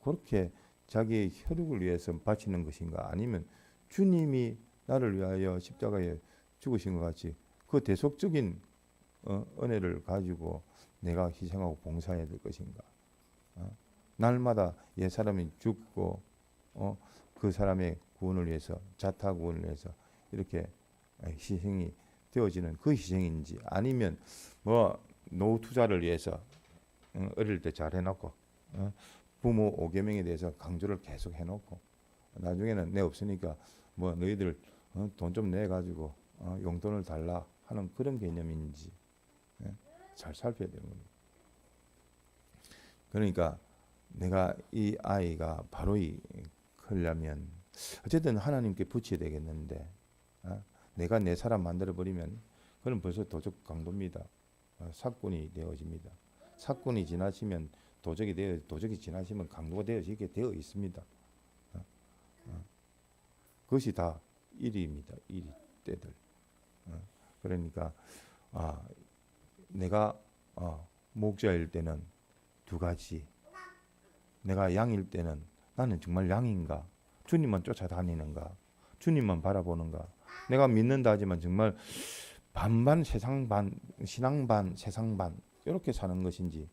그렇게 자기의 혈육을 위해서 바치는 것인가 아니면 주님이 나를 위하여 십자가에 죽으신 것 같이 그 대속적인 은혜를 가지고 내가 희생하고 봉사해야 될 것인가 날마다 옛사람이 죽고 그 사람의 구원을 위해서 자타 구원을 위해서 이렇게 희생이 되어지는 그 희생인지 아니면 노후 투자를 위해서 어릴 때 잘 해놓고 부모 5계명에 대해서 강조를 계속 해놓고 나중에는 내 없으니까 너희들 돈 좀 내가지고 용돈을 달라 하는 그런 개념인지 잘 살펴야 되는 겁니다. 그러니까 내가 이 아이가 바로 크려면 어쨌든 하나님께 붙여야 되겠는데 내가 내 사람 만들어버리면 그건 벌써 도적 강도입니다. 사꾼이 되어집니다. 사꾼이 지나치면 도적이 지나치면 강도가 되어지게 되어 있습니다. 그것이 다 일입니다. 일 때들. 그러니까 내가 목자일 때는 두 가지. 내가 양일 때는 나는 정말 양인가? 주님만 쫓아다니는가? 주님만 바라보는가? 내가 믿는다 하지만 정말 반반 세상 반 신앙 반 세상 반 이렇게 사는 것인지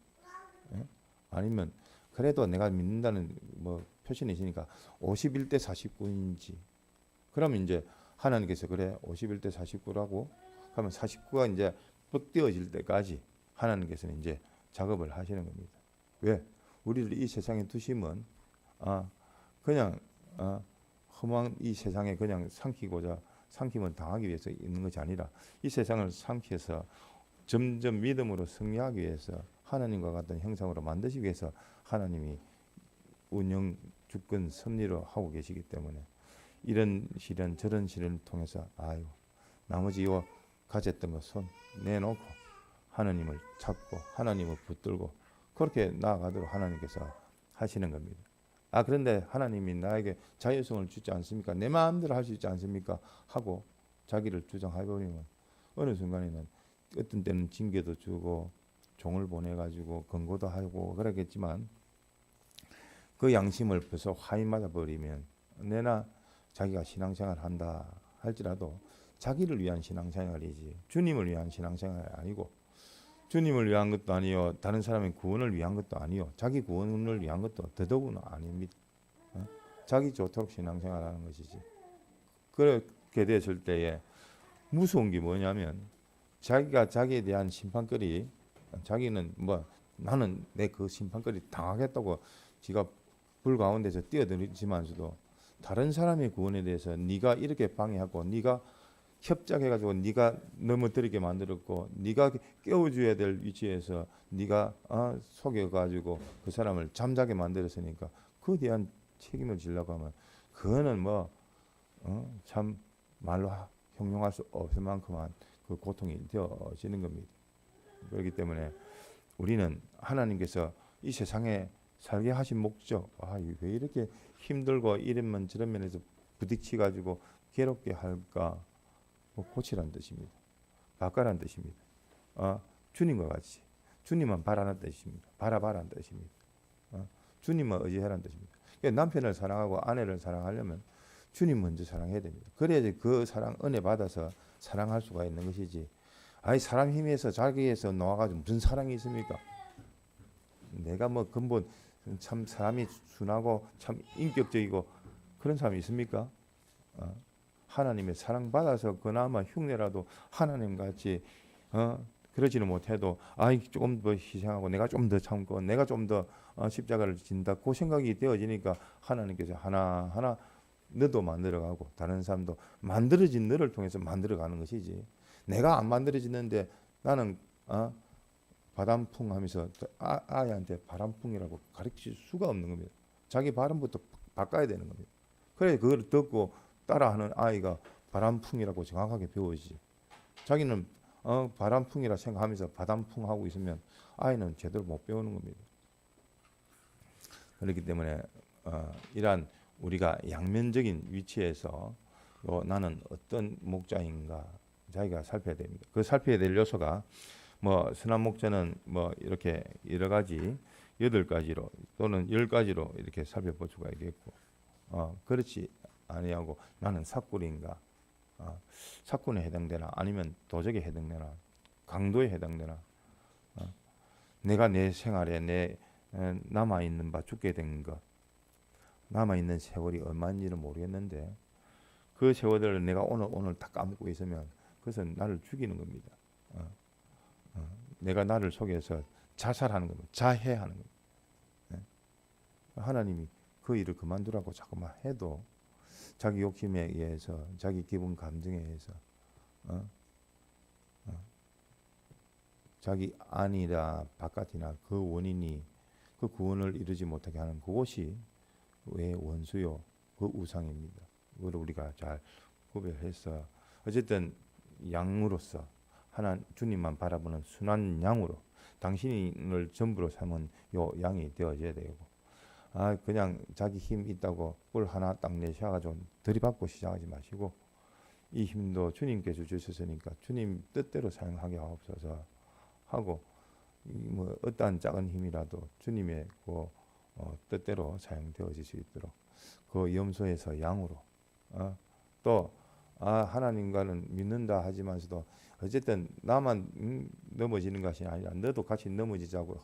아니면 그래도 내가 믿는다는 표시는 있으니까 51대 49인지 그러면 이제 하나님께서 그래 51대 49라고 그러면 49가 이제 뻑되어질 때까지 하나님께서는 이제 작업을 하시는 겁니다. 왜? 우리를 이 세상에 두심은 그냥 험한 이 세상에 그냥 삼킴을 당하기 위해서 있는 것이 아니라 이 세상을 삼켜서 점점 믿음으로 승리하기 위해서 하나님과 같은 형상으로 만드시기 위해서 하나님이 운영 주권 섭리로 하고 계시기 때문에 이런 시련 저런 시련을 통해서 나머지 가졌던 거 손 내놓고 하나님을 찾고 하나님을 붙들고 그렇게 나아가도록 하나님께서 하시는 겁니다. 그런데 하나님이 나에게 자율성을 주지 않습니까? 내 마음대로 할 수 있지 않습니까? 하고 자기를 주장해버리면 어느 순간에는 어떤 때는 징계도 주고 종을 보내가지고 권고도 하고 그러겠지만 그 양심을 벌써 화인 맞아버리면 내나 자기가 신앙생활을 한다 할지라도 자기를 위한 신앙생활이지 주님을 위한 신앙생활이 아니고 주님을 위한 것도 아니요 다른 사람의 구원을 위한 것도 아니요 자기 구원을 위한 것도 더더구나 아닙니다. 자기 좋도록 신앙생활하는 것이지. 그렇게 됐을 때에 무서운 게 뭐냐면 자기가 자기에 대한 심판거리 자기는 뭐 나는 내 그 심판거리 당하겠다고 지가 불 가운데서 뛰어들지만서도 다른 사람의 구원에 대해서 네가 이렇게 방해하고 네가 협작해가지고 네가 넘어뜨리게 만들었고 네가 깨워줘야 될 위치에서 네가 속여가지고 그 사람을 잠자게 만들었으니까 그에 대한 책임을 지려고 하면 그거는 뭐 참 말로 형용할 수 없을 만큼만 그 고통이 되어지는 겁니다. 그렇기 때문에 우리는 하나님께서 이 세상에 살게 하신 목적 왜 이렇게 힘들고 이런 저런 면에서 부딪혀가지고 괴롭게 할까 고치라는 뜻입니다. 바꿔라는 뜻입니다. 주님과 같이 주님만 바라는 뜻입니다. 바라바라는 뜻입니다. 주님만 의지하라는 뜻입니다. 그러니까 남편을 사랑하고 아내를 사랑하려면 주님 먼저 사랑해야 됩니다. 그래야지 그 사랑 은혜 받아서 사랑할 수가 있는 것이지. 사람 힘에서 자기에서 나와가지고 무슨 사랑이 있습니까? 내가 뭐 근본 참 사람이 순하고 참 인격적이고 그런 사람이 있습니까? 하나님의 사랑 받아서 그나마 흉내라도 하나님 같이 그러지는 못해도 조금 더 희생하고 내가 좀 더 참고 내가 좀 더 십자가를 진다 그 생각이 되어지니까 하나님께서 하나하나 너도 만들어가고 다른 사람도 만들어진 너를 통해서 만들어가는 것이지. 내가 안 만들어지는데 나는 바람풍 하면서 아이한테 바람풍이라고 가르칠 수가 없는 겁니다. 자기 발음부터 바꿔야 되는 겁니다. 그래 그걸 듣고 따라하는 아이가 바람풍이라고 정확하게 배우지. 자기는 바람풍이라 생각하면서 바람풍 하고 있으면 아이는 제대로 못 배우는 겁니다. 그렇기 때문에 이러한 우리가 양면적인 위치에서 나는 어떤 목자인가 자기가 살펴야 됩니다. 그 살펴야 될 요소가 뭐 선한 목자는 뭐 이렇게 여러 가지 8가지로 또는 10가지로 이렇게 살펴볼 수가 있겠고 그렇지 아니하고 나는 사꾼인가 사꾼에 해당되나 아니면 도적에 해당되나 강도에 해당되나 내가 내 생활에 내 남아있는 바 죽게 된 것 남아있는 세월이 얼마인지는 모르겠는데 그 세월을 내가 오늘 다 까먹고 있으면 그것은 나를 죽이는 겁니다. 내가 나를 속여서 자살하는 겁니다. 자해하는 겁니다. 하나님이 그 일을 그만두라고 자꾸만 해도 자기 욕심에 의해서 자기 기분 감정에 의해서 자기 안이나 바깥이나 그 원인이 그 구원을 이루지 못하게 하는 그것이 왜 원수요 그 우상입니다. 그걸 우리가 잘 구별해서 어쨌든 양으로서 주님만 바라보는 순한 양으로 당신을 전부로 삼은 요 양이 되어져야 되고 그냥 자기 힘 있다고 뿔 하나 딱 내셔가지고 들이받고 시작하지 마시고 이 힘도 주님께서 주셨으니까 주님 뜻대로 사용하게 하옵소서 하고 뭐 어떠한 작은 힘이라도 주님의 그 뜻대로 사용되어질 수 있도록 그 염소에서 양으로 또 하나님과는 믿는다 하지만서도 어쨌든 나만 넘어지는 것이 아니라 너도 같이 넘어지자고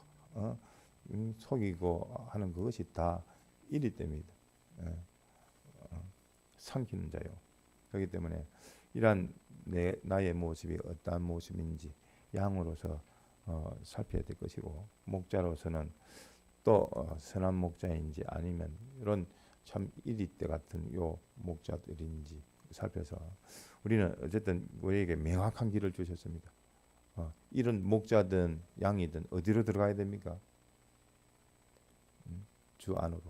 속이고 하는 그것이 다 이리 때문이다. 삼키는 자요. 그렇기 때문에 이러한 나의 모습이 어떠한 모습인지 양으로서 살펴야 될 것이고 목자로서는 또 선한 목자인지 아니면 이런 참 이리때 같은 요 목자들인지 살펴서 우리는 어쨌든 우리에게 명확한 길을 주셨습니다. 이런 목자든 양이든 어디로 들어가야 됩니까? 주 안으로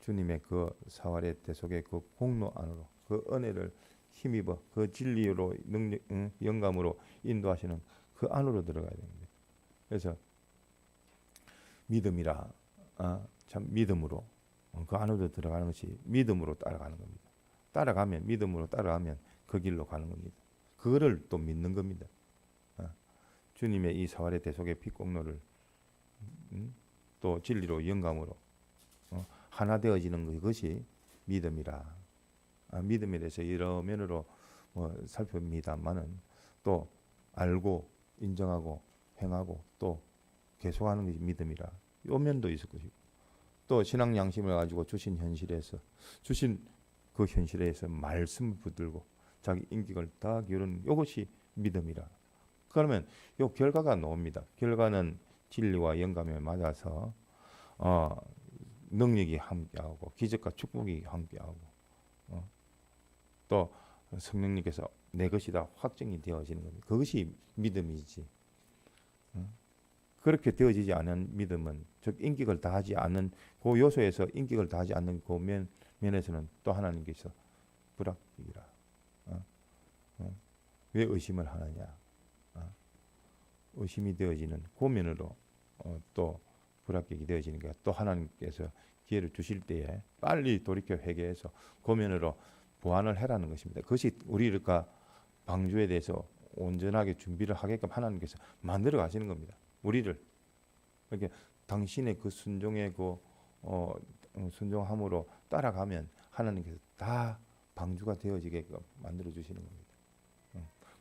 주님의 그 사활의 대속의 그 공로 안으로 그 은혜를 힘입어 그 진리로 능력 영감으로 인도하시는 그 안으로 들어가야 됩니다. 그래서 믿음이라 참 믿음으로 그 안으로 들어가는 것이 믿음으로 따라가는 겁니다. 따라가면 믿음으로 따라가면 그 길로 가는 겁니다. 그거를 또 믿는 겁니다. 주님의 이 사활의 대속의 빛공로를 또 진리로 영감으로 하나 되어지는 것이 믿음이라. 믿음에 대해서 여러 면으로 살펴봅니다만은 또 알고 인정하고 행하고 또 계속하는 것이 믿음이라. 요 면도 있을 것이고 또 신앙 양심을 가지고 주신 그 현실에서 말씀을 붙들고 자기 인격을 다 기울이는 이것이 믿음이라. 그러면 요 결과가 나옵니다. 결과는 진리와 영감에 맞아서 능력이 함께하고 기적과 축복이 함께하고 또 성령님께서 내 것이다 확정이 되어지는 겁니다. 그것이 믿음이지. 그렇게 되어지지 않은 믿음은 즉 인격을 다하지 않는 그 요소에서 인격을 다하지 않는 그 면에서는 또 하나님께서 불합격이라. 왜 의심을 하느냐? 의심이 되어지는 그 면으로 또 불합격이 되어지는 게 또 하나님께서 기회를 주실 때에 빨리 돌이켜 회개해서 그 면으로 보완을 해라는 것입니다. 그것이 우리가 방주에 대해서 온전하게 준비를 하게끔 하나님께서 만들어 가시는 겁니다. 우리를 이렇게 당신의 그 순종의 그 순종함으로 따라가면 하나님께서 다 방주가 되어지게끔 만들어 주시는 겁니다.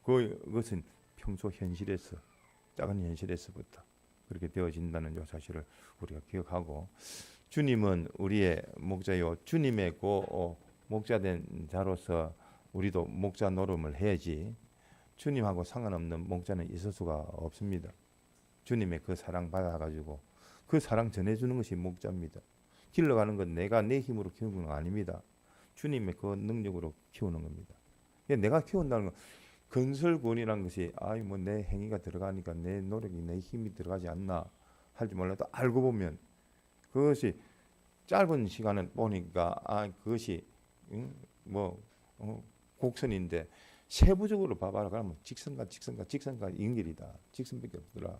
그것은 평소 현실에서 작은 현실에서부터 그렇게 되어진다는 이 사실을 우리가 기억하고 주님은 우리의 목자요 주님의 그 목자된 자로서 우리도 목자 노름을 해야지 주님하고 상관없는 목자는 있을 수가 없습니다. 주님의 그 사랑 받아가지고 그 사랑 전해주는 것이 목자입니다. 길러가는 건 내가 내 힘으로 키우는 건 아닙니다. 주님의 그 능력으로 키우는 겁니다. 내가 키운다는 건 건설군이라는 것이 뭐 내 행위가 들어가니까 내 노력이 내 힘이 들어가지 않나 할지 몰라도 알고 보면 그것이 짧은 시간을 보니까 그것이 곡선인데 세부적으로 봐봐라 그러면 직선과 연결이다. 직선밖에 없더라.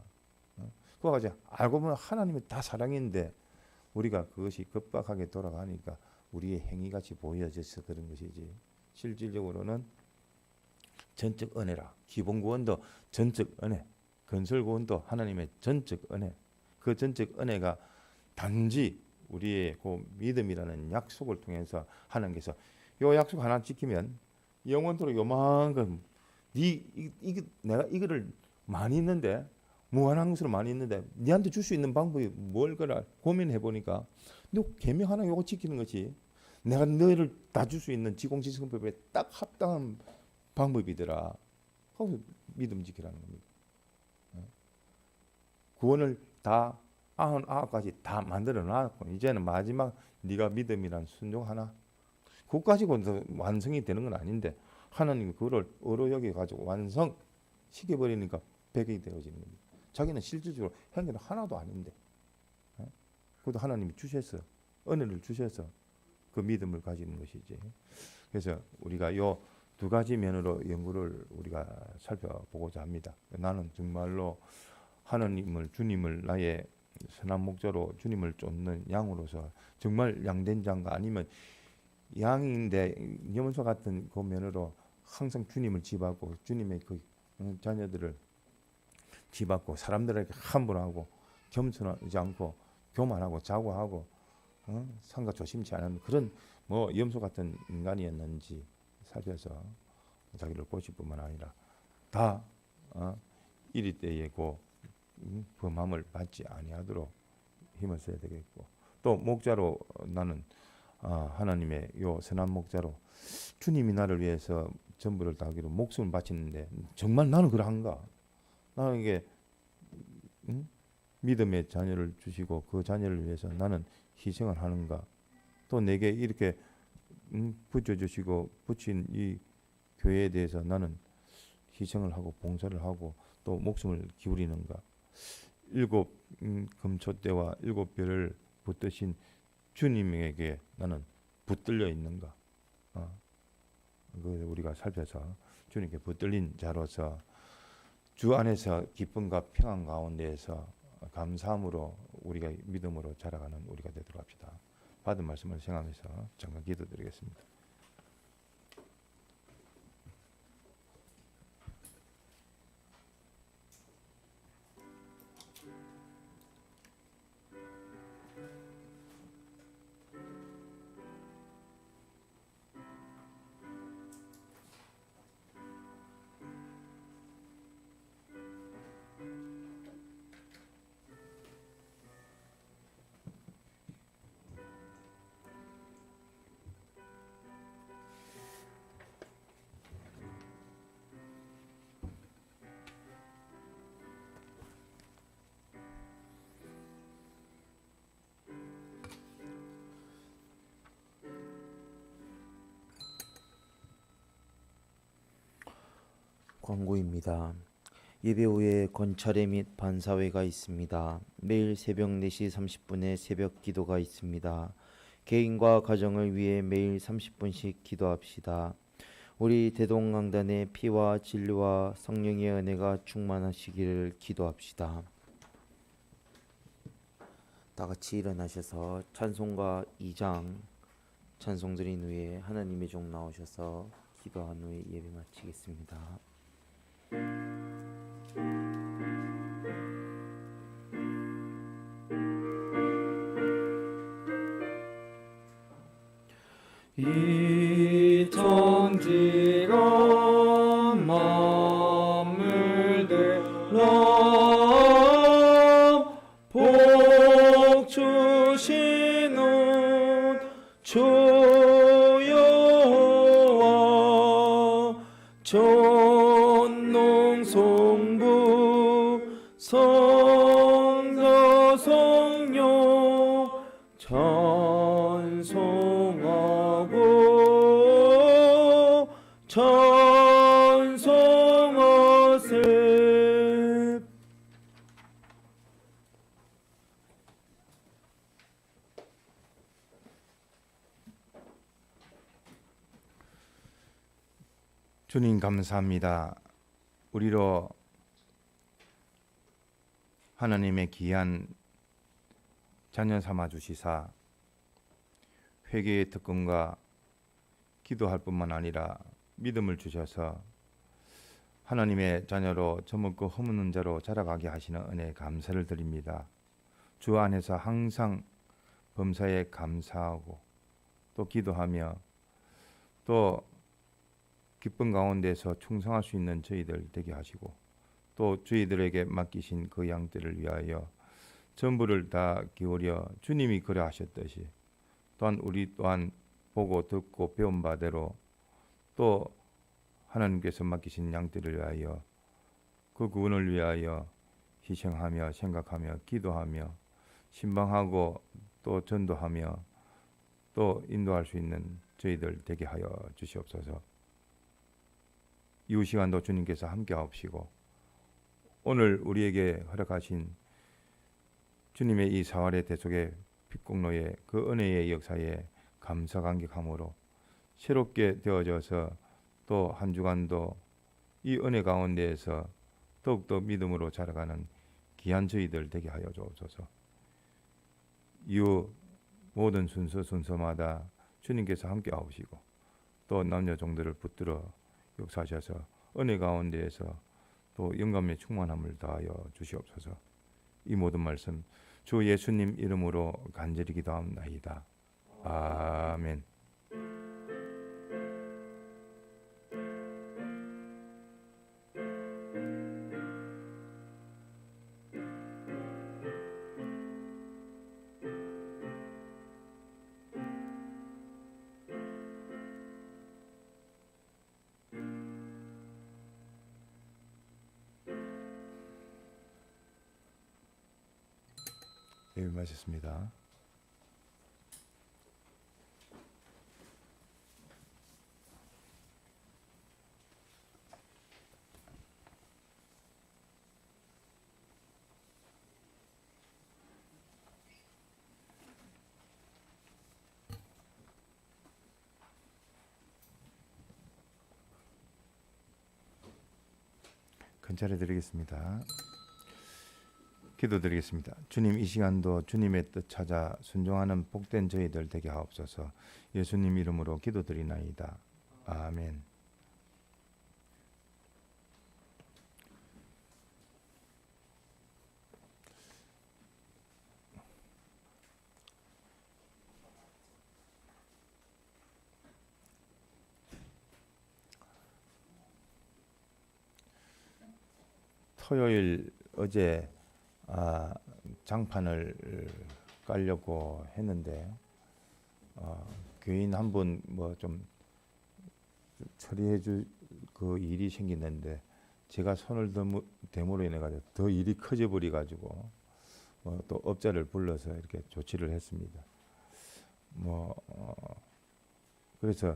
그거 가지고 알고 보면 하나님이 다 사랑인데 우리가 그것이 급박하게 돌아가니까 우리의 행위같이 보여져서 그런 것이지 실질적으로는 전적 은혜라. 기본구원도 전적 은혜, 건설구원도 하나님의 전적 은혜. 그 전적 은혜가 단지 우리의 그 믿음이라는 약속을 통해서 하나님께서 요 약속 하나 지키면 영원토록 요만큼 내가 이거를 많이 있는데 무한한 것으로 많이 있는데 니한테 줄 수 있는 방법이 뭘 거라 고민해 보니까 너 계명 하나 요거 지키는 것이 내가 너를 다 줄 수 있는 지공지성법에 딱 합당한 방법이더라. 거기서 믿음 지키라는 겁니다. 구원을 다 99가지 다 만들어 놨고 이제는 마지막 네가 믿음이란 순종 하나 그것 가지고 완성이 되는 건 아닌데 하나님이 그걸 어로 여겨 가지고 완성 시켜버리니까 백이 되어지는 겁니다. 자기는 실질적으로 한 게 하나도 아닌데 그것도 하나님이 주셔서 은혜를 주셔서 그 믿음을 가지는 것이지. 그래서 우리가 요 두 가지 면으로 연구를 우리가 살펴보고자 합니다. 나는 정말로 하나님을 주님을 나의 선한 목자로 주님을 쫓는 양으로서 정말 양된 자인가 아니면 양인데 염소 같은 그 면으로 항상 주님을 지받고 주님의 그 자녀들을 지받고 사람들에게 함부로하고 겸손하지 않고 교만하고 자고하고 상가 조심치 않은 그런 염소 같은 인간이었는지 살펴서 자기를 고칠 뿐만 아니라 다 이리 때에 그 범함을 받지 아니하도록 힘을 써야 되겠고 또 목자로 나는 하나님의 요 선한 목자로 주님이 나를 위해서 전부를 다하기로 목숨을 바치는데 정말 나는 그러한가? 나는 이게 믿음의 자녀를 주시고 그 자녀를 위해서 나는 희생을 하는가? 또 내게 이렇게 붙여주시고 붙인 이 교회에 대해서 나는 희생을 하고 봉사를 하고 또 목숨을 기울이는가? 7 금초대와 7 별을 붙드신 주님에게 나는 붙들려 있는가? 그 우리가 살펴서 주님께 붙들린 자로서 주 안에서 기쁨과 평안 가운데에서 감사함으로 우리가 믿음으로 자라가는 우리가 되도록 합시다. 받은 말씀을 생각하면서 잠깐 기도드리겠습니다. 광고입니다. 예배 후에 건차례 및 반사회가 있습니다. 매일 새벽 4시 30분에 새벽 기도가 있습니다. 개인과 가정을 위해 매일 30분씩 기도합시다. 우리 대동강단의 피와 진리와 성령의 은혜가 충만하시기를 기도합시다. 다 같이 일어나셔서 찬송가 2장 찬송 드린 후에 하나님의 종 나오셔서 기도한 후에 예배 마치겠습니다. 이 천지가 만물들아 복 주시는 주 여호와 전농성부 성자 성령 찬송하고 찬송하세. 주님 감사합니다. 우리로 하나님의 귀한 자녀 삼아 주시사 회개의 특권과 기도할 뿐만 아니라 믿음을 주셔서 하나님의 자녀로 저먹고 허무는 자로 자라가게 하시는 은혜에 감사를 드립니다. 주 안에서 항상 범사에 감사하고 또 기도하며 또 기쁨 가운데서 충성할 수 있는 저희들 되게 하시고 또 저희들에게 맡기신 그 양들을 위하여 전부를 다 기울여 주님이 그러하셨듯이 또한 우리 또한 보고 듣고 배운 바대로 또 하나님께서 맡기신 양들을 위하여 그 구원을 위하여 희생하며 생각하며 기도하며 신방하고 또 전도하며 또 인도할 수 있는 저희들 되게 하여 주시옵소서. 이후 시간도 주님께서 함께 하옵시고 오늘 우리에게 허락하신 주님의 이 사활의 대속의 빛공로의 그 은혜의 역사에 감사 감격함으로 새롭게 되어져서 또 한 주간도 이 은혜 가운데에서 더욱더 믿음으로 자라가는 귀한 저희들 되게 하여 주옵소서. 이후 모든 순서마다 주님께서 함께 하시고 또 남녀 종들을 붙들어 역사하셔서 은혜 가운데에서 또 영감의 충만함을 다하여 주시옵소서. 이 모든 말씀 주 예수님 이름으로 간절히 기도합나이다. 아멘. 예배 마쳤습니다. 근찰해 드리겠습니다. 기도드리겠습니다. 주님, 이 시간도 주님의 뜻 찾아 순종하는 복된 저희들 되게 하옵소서. 예수님 이름으로 기도드리나이다. 아멘. 토요일 어제 장판을 깔려고 했는데 교인 한 분 뭐 좀 처리해 줄 그 일이 생기는데 제가 손을 대므로 인해 가지고 더 일이 커져 버려 가지고 또 업자를 불러서 이렇게 조치를 했습니다. 그래서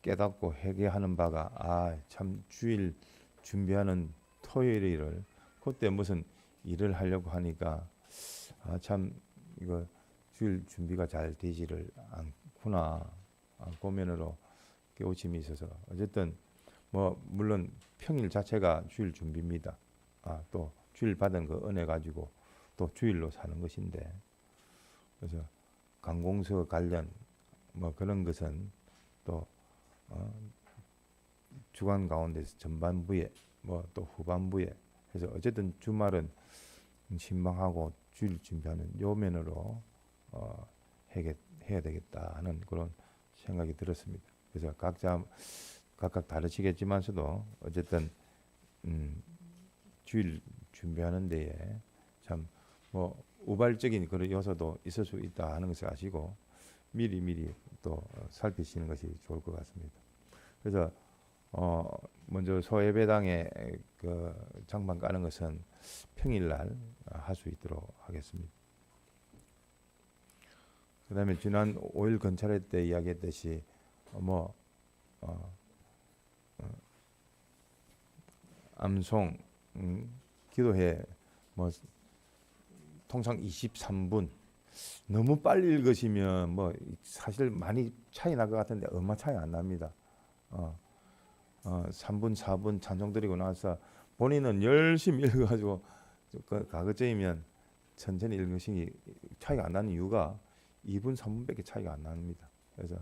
깨닫고 회개하는 바가 참 주일 준비하는 토요일을 그때 무슨 일을 하려고 하니까 참 이거 주일 준비가 잘 되지를 않구나 고면으로 깨우침이 있어서 어쨌든 물론 평일 자체가 주일 준비입니다. 또 주일 받은 그 은혜 가지고 또 주일로 사는 것인데 그래서 관공서 관련 그런 것은 또 주간 가운데서 전반부에 또 후반부에 해서 어쨌든 주말은 신방하고 주일 준비하는 요 면으로 해야 되겠다 하는 그런 생각이 들었습니다. 그래서 각각 다르시겠지만서도 어쨌든 주일 준비하는 데에 참 우발적인 그런 요소도 있을 수 있다 하는 것을 아시고 미리 또 살피시는 것이 좋을 것 같습니다. 그래서 먼저 소예배당에 그 장판 까는 것은 평일날 할 수 있도록 하겠습니다. 그다음에 지난 5일 건찰회 때 이야기했듯이 암송 기도회 통상 23분 너무 빨리 읽으시면 사실 많이 차이 날 것 같은데 얼마 차이 안 납니다. 3분 4분 찬송 드리고 나서 본인은 열심히 읽어가지고 가급적이면 천천히 읽으시기 차이가 안 나는 이유가 2분 3분밖에 차이가 안 납니다. 그래서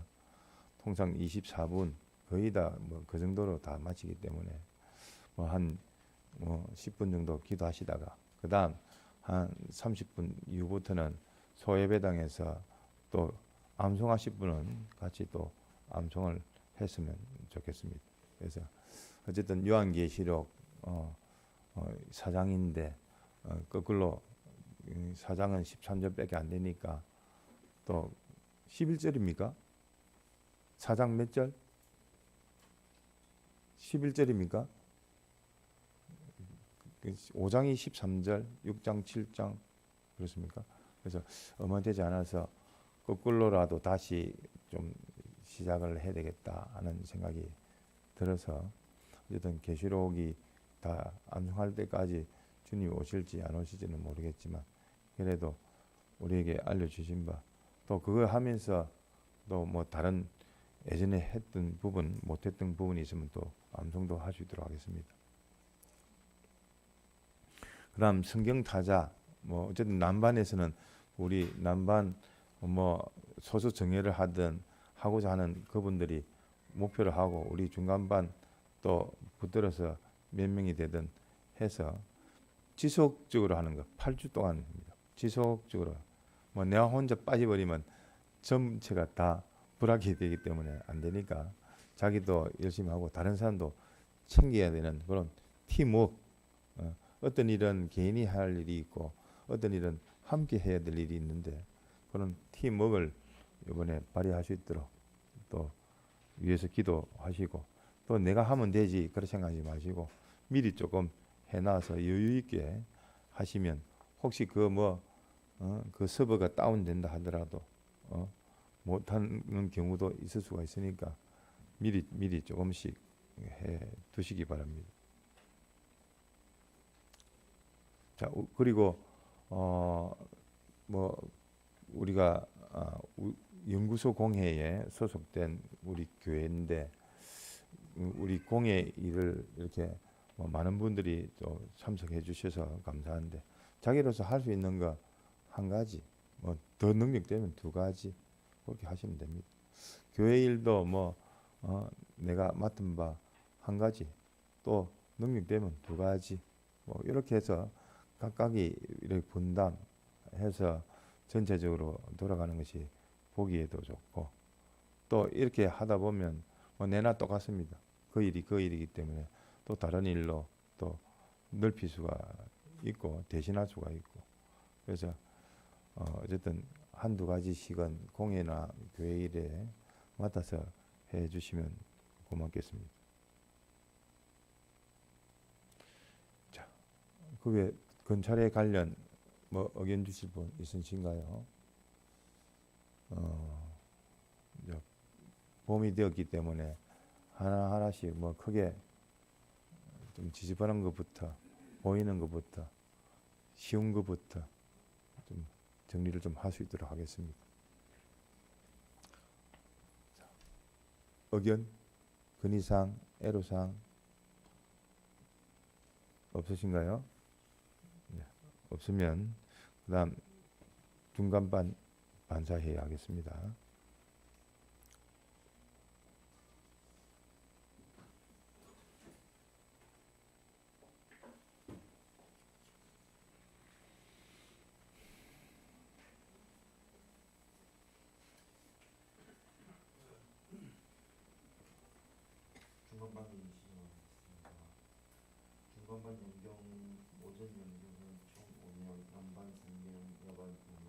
통상 24분 거의 다 그 정도로 다 마치기 때문에 한 10분 정도 기도하시다가 그 다음 한 30분 이후부터는 소예배당에서 또 암송하실 분은 같이 또 암송을 했으면 좋겠습니다. 그래서 어쨌든 요한계시록 4장인데 거꾸로 4장은 13절밖에 안 되니까 또 11절입니까? 4장 몇 절? 11절입니까? 5장이 13절, 6장 7장 그렇습니까? 그래서 어마되지 않아서 거꾸로라도 다시 좀 시작을 해야 되겠다 하는 생각이 들어서 어쨌든 계시록이 다 암송할 때까지 주님이 오실지 안 오실지는 모르겠지만 그래도 우리에게 알려주신 바 또 그거 하면서 또 다른 예전에 했던 부분 못했던 부분이 있으면 또 암송도 할 수 있도록 하겠습니다. 그다음 성경 타자 어쨌든 남반에서는 우리 남반 소수 정예를 하든 하고자 하는 그분들이 목표를 하고 우리 중간반 또 붙들어서 몇 명이 되든 해서 지속적으로 하는 거 8주 동안입니다. 지속적으로 내가 혼자 빠져버리면 전체가 다 불합이 되기 때문에 안 되니까 자기도 열심히 하고 다른 사람도 챙겨야 되는 그런 팀워크 어떤 일은 개인이 할 일이 있고 어떤 일은 함께 해야 될 일이 있는데 그런 팀워크를 이번에 발휘할 수 있도록 또 위해서 기도하시고 또 내가 하면 되지 그렇게 생각하지 마시고 미리 조금 해놔서 여유 있게 하시면 혹시 그 서버가 다운된다 하더라도 못하는 경우도 있을 수가 있으니까 미리 조금씩 해 두시기 바랍니다. 자 그리고 우리가 연구소 공회에 소속된 우리 교회인데 우리 공회 일을 이렇게 많은 분들이 또 참석해 주셔서 감사한데 자기로서 할 수 있는 거 한 가지, 뭐 더 능력되면 두 가지 그렇게 하시면 됩니다. 교회 일도 뭐 내가 맡은 바 한 가지, 또 능력되면 두 가지, 뭐 이렇게 해서 각각이 이렇게 분담해서 전체적으로 돌아가는 것이 보기에도 좋고, 또 이렇게 하다 보면 뭐 내나 똑같습니다. 그 일이 그 일이기 때문에 또 다른 일로 또 넓힐 수가 있고 대신할 수가 있고, 그래서 어쨌든 한두 가지씩은 공예나 교회 일에 맡아서 해 주시면 고맙겠습니다. 자, 그 외에 건찰에 관련 뭐 의견 주실 분 있으신가요? 이제 봄이 되었기 때문에 하나하나씩 뭐 크게 좀 지지분한 것부터, 보이는 것부터, 쉬운 것부터 좀 정리를 좀 할 수 있도록 하겠습니다. 자, 의견, 건의사항, 애로사항 없으신가요? 네, 없으면 그다음 중간반 반사회의 하겠습니다. 중간반 시작하겠습니다. 중간반 연경 오전 연경은 총 5명, 남반 3명, 여반 2명.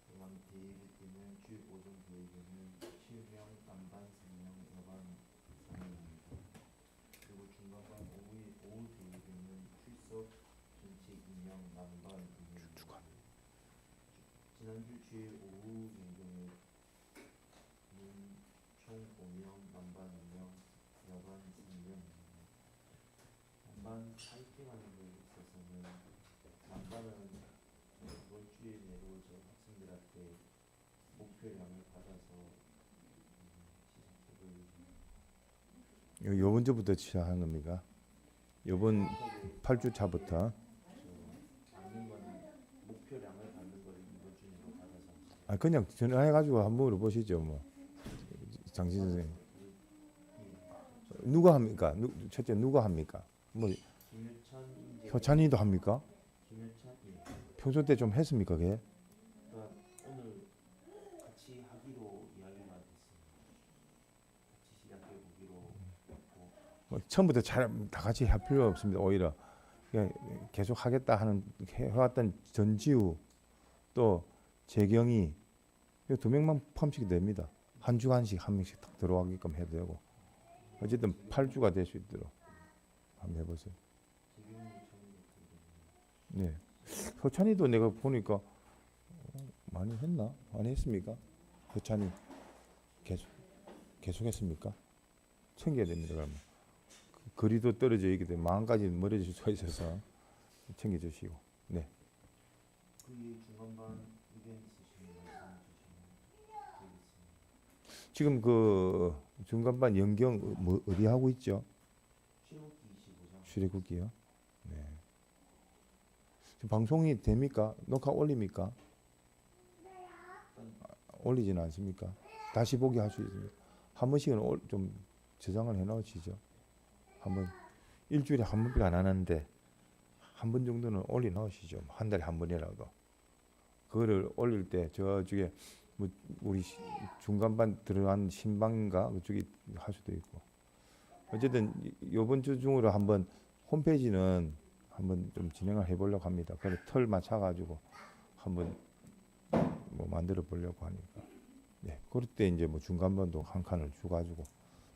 그다음 대회기 때는 주 오전 대회는 7명, 남반 3명, 여반 3명입니다. 그리고 중간반 오후 대회는 출석 전체 2명, 남반 2명. 지난주 주일 오후 연경은 총 5명, 남반 2명, 여반 3명입니다. 남반 파이팅하는 데 있어서는 남반은 이번 주에 내로 저 학생들한테 목표량을 받아서 시작해볼 예정입니다. 요번 주부터 시작하는 겁니까? 요번 8주 차부터. 받는 거는 목표량을 받는 거를 이번 주 내로 받아서 아, 그냥 전화해가지고 한번 물어보시죠. 뭐 장신 선생님 누가 합니까? 첫째 누가 합니까? 뭐 김효찬 이제 효찬이도 합니까? 김효찬 평소 때 좀 했습니까? 걔? 그러니까 오늘 같이 하기로 이야기가 됐습니다. 같이 시작해 보기로 했고 뭐 처음부터 다 같이 할 필요 없습니다. 오히려 그냥 계속 하겠다 하는 해왔던 전지우 또 재경이 이 두 명만 포함시켜도 됩니다. 한 주간씩 한 명씩 딱 들어가게끔 해도 되고, 어쨌든 8주가 될 수 있도록 한번 해보세요. 지금 처음 네, 효찬이도 내가 보니까 많이 했나? 많이 했습니까? 효찬이 계속 했습니까? 챙겨야 됩니다. 그러면 거리도 떨어져 있기 때문에 마음까지 멀어질 수가 있어서 챙겨주시고. 네. 그 중간반 의견 있으시면 말씀 주시면 되겠습니다. 지금 그 중간반 연경 뭐 어디 하고 있죠? 출국기 25장 출애굽기요. 네. 지금 방송이 됩니까? 녹화 올립니까? 올리지는 않습니까? 다시 보기 할 수 있습니다. 한 번씩은 좀 저장을 해놓으시죠. 한번 일주일에 한 번밖에 안 하는데 한 번 정도는 올려 놓으시죠. 한 달에 한 번이라도. 그거를 올릴 때 저쪽에 뭐 우리 중간반 들어간 신방인가 그쪽에 할 수도 있고. 어쨌든 이번 주 중으로 한번 홈페이지는 한번 좀 진행을 해보려고 합니다. 그래서 털 맞춰가지고 한번 뭐 만들어 보려고 하니까. 네, 그럴 때 이제 뭐 중간반도 한 칸을 주가지고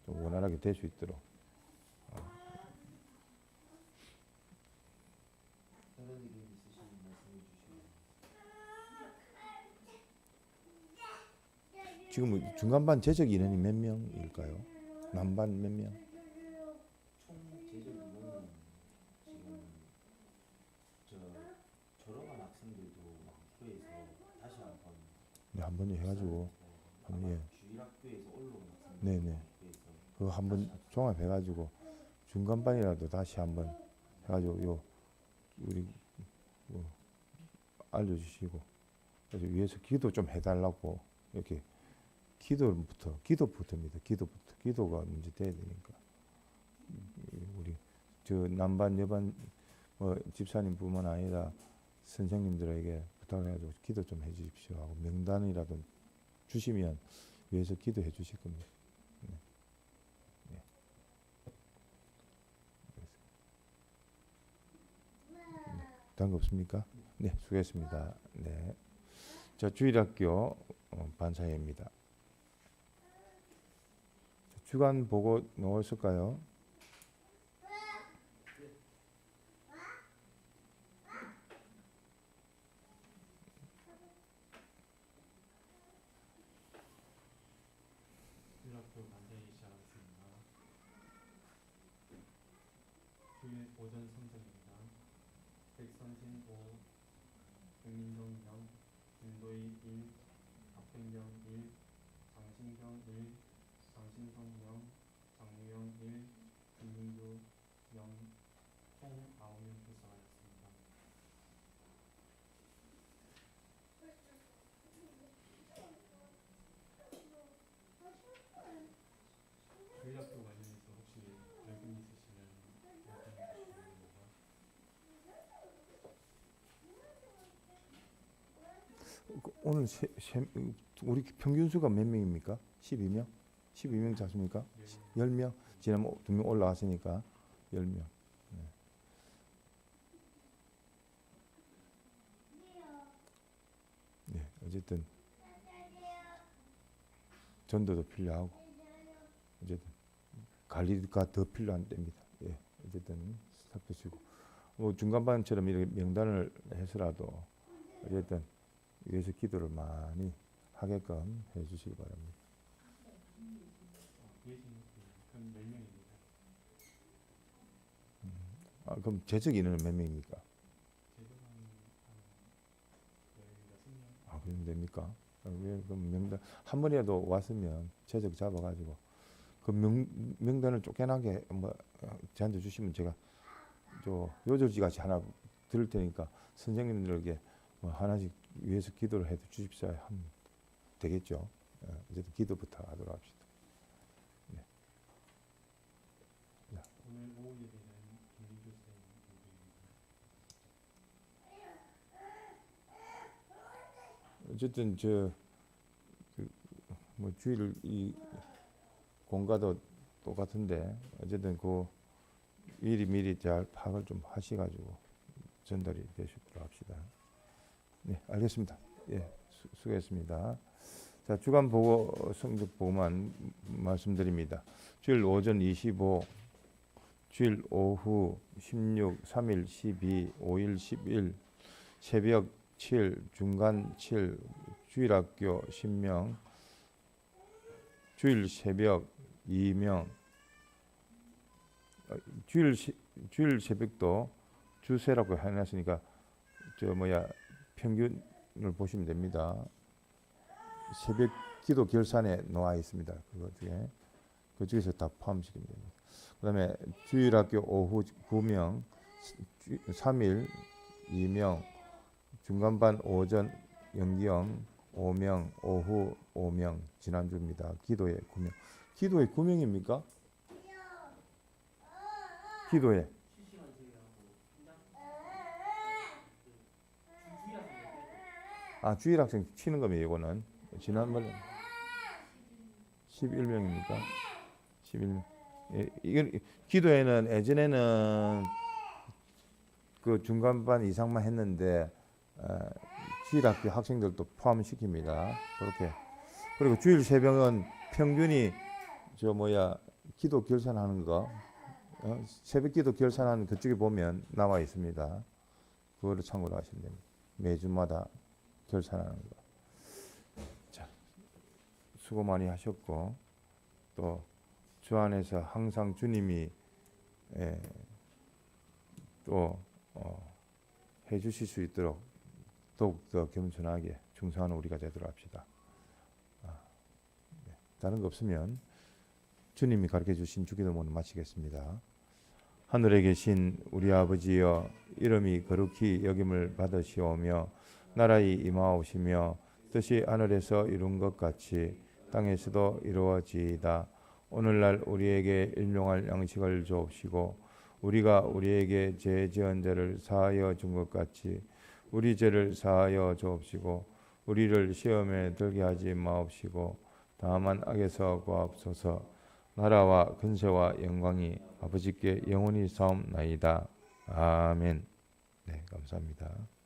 좀 원활하게 될 수 있도록. 다른 의견 있으시면 말씀해 주시면 지금 중간반 재적 인원이 몇 명일까요? 남반 몇 명? 총 제적 인원은 지금 졸업한 학생들도 학교에서 다시 한번 네, 한 번 해가지고 아마 예. 주일학교에서 올라온 학생들 네네. 학교에서 그거 한번 종합해가지고 중간반이라도 다시 한번 해가지고 요 우리 뭐 알려주시고 그래서 위에서 기도 좀 해달라고 이렇게 기도부터입니다. 기도가 문제 돼야 되니까 우리 저 남반 여반 집사님뿐만 아니라 선생님들에게 부탁해가지고 기도 좀 해주십시오 하고 명단이라도 주시면 위에서 기도해 주실 겁니다. 네. 네. 다른 거 없습니까? 네, 수고했습니다. 네. 자, 주일학교 반사회입니다. 주간 보고 나왔을까요? 주일학교 반사회 시작하겠습니다. 주일 오전 성적입니다. 백선진 5, 백민동 0, 김도희 1, 박병경 1, 장신경 1, 장신성 0, 장유영 1, 김민규 0, 총 9명 출석하였습니다. 주일학교 관련해서 혹시 의견 있으시면 말씀해 주시기 바랍니다. 오늘 우리 평균 수가 몇 명입니까? 12명? 12명 잡습니까? 10명? 지난번 2명 올라왔으니까 10명. 네, 어쨌든 전도도 필요하고 어쨌든 관리가 더 필요한 때입니다. 예, 어쨌든 살펴주시고 뭐 중간반처럼 이렇게 명단을 해서라도 어쨌든 위해서 기도를 많이 하게끔 해주시기 바랍니다. 그럼 10명입니다. 그럼 재적 인원은 몇 명입니까? 제도는 한 16명. 그럼 됩니까? 왜 그럼 명단 한 번이라도 왔으면 재적 잡아가지고 그 명단을 쫓겨나게 저한테 주시면 제가 저 요절지 같이 하나 드릴 테니까 선생님들에게 하나씩 위해서 기도를 해 주십시오 하면 되겠죠. 어쨌든 기도부터 하도록 합시다. 네. 오늘 오후 예배는 김민규 선생님 예배입니다. 어쨌든 뭐 주일 이 공과도 똑같은데 어쨌든 그 미리 잘 파악을 좀 하셔가지고 전달이 되시도록 합시다. 네, 알겠습니다. 예, 수고했습니다. 자, 주간 보고 성적 보고만 말씀드립니다. 주일 오전 25, 주일 오후 16, 3일 12, 5일 11, 새벽 7, 중간 7, 주일학교 10명, 주일 새벽 2명, 주일 새벽도 주세라고 해놨으니까 평균을 보시면 됩니다. 새벽 기도 결산에 나와 있습니다. 그중에서 다 포함시키면 됩니다. 그다음에 주일학교 오후 9명, 3일 2명, 중간반 오전 영경 5명, 오후 5명 지난주입니다. 기도에 9명. 기도에 9명입니까? 기도에. 주일 학생 치는 겁니다. 이거는 지난번에 11명입니까? 11명. 예, 이건 기도에는 예전에는 그 중간반 이상만 했는데 주일학교 학생들도 포함시킵니다. 그렇게. 그리고 주일 새벽은 평균이 기도 결산하는 거 새벽 기도 결산하는 그쪽에 보면 나와 있습니다. 그거를 참고로 하시면 됩니다. 매주마다 결산하는 거. 자, 수고 많이 하셨고 또 주 안에서 항상 주님이 또 해주실 수 있도록 더욱더 겸손하게 충성하는 우리가 되도록 합시다. 네. 다른 거 없으면 주님이 가르쳐 주신 주기도문을 마치겠습니다. 하늘에 계신 우리 아버지여, 이름이 거룩히 여김을 받으시오며 나라의 임하오시며 뜻이 하늘에서 이룬 것 같이 땅에서도 이루어지이다. 오늘날 우리에게 일용할 양식을 주옵시고 우리가 우리에게 죄 지은 자를 사하여 준 것 같이 우리 죄를 사하여 주옵시고 우리를 시험에 들게 하지 마옵시고 다만 악에서 구하옵소서. 나라와 근세와 영광이 아버지께 영원히 사옵나이다. 아멘. 네, 감사합니다.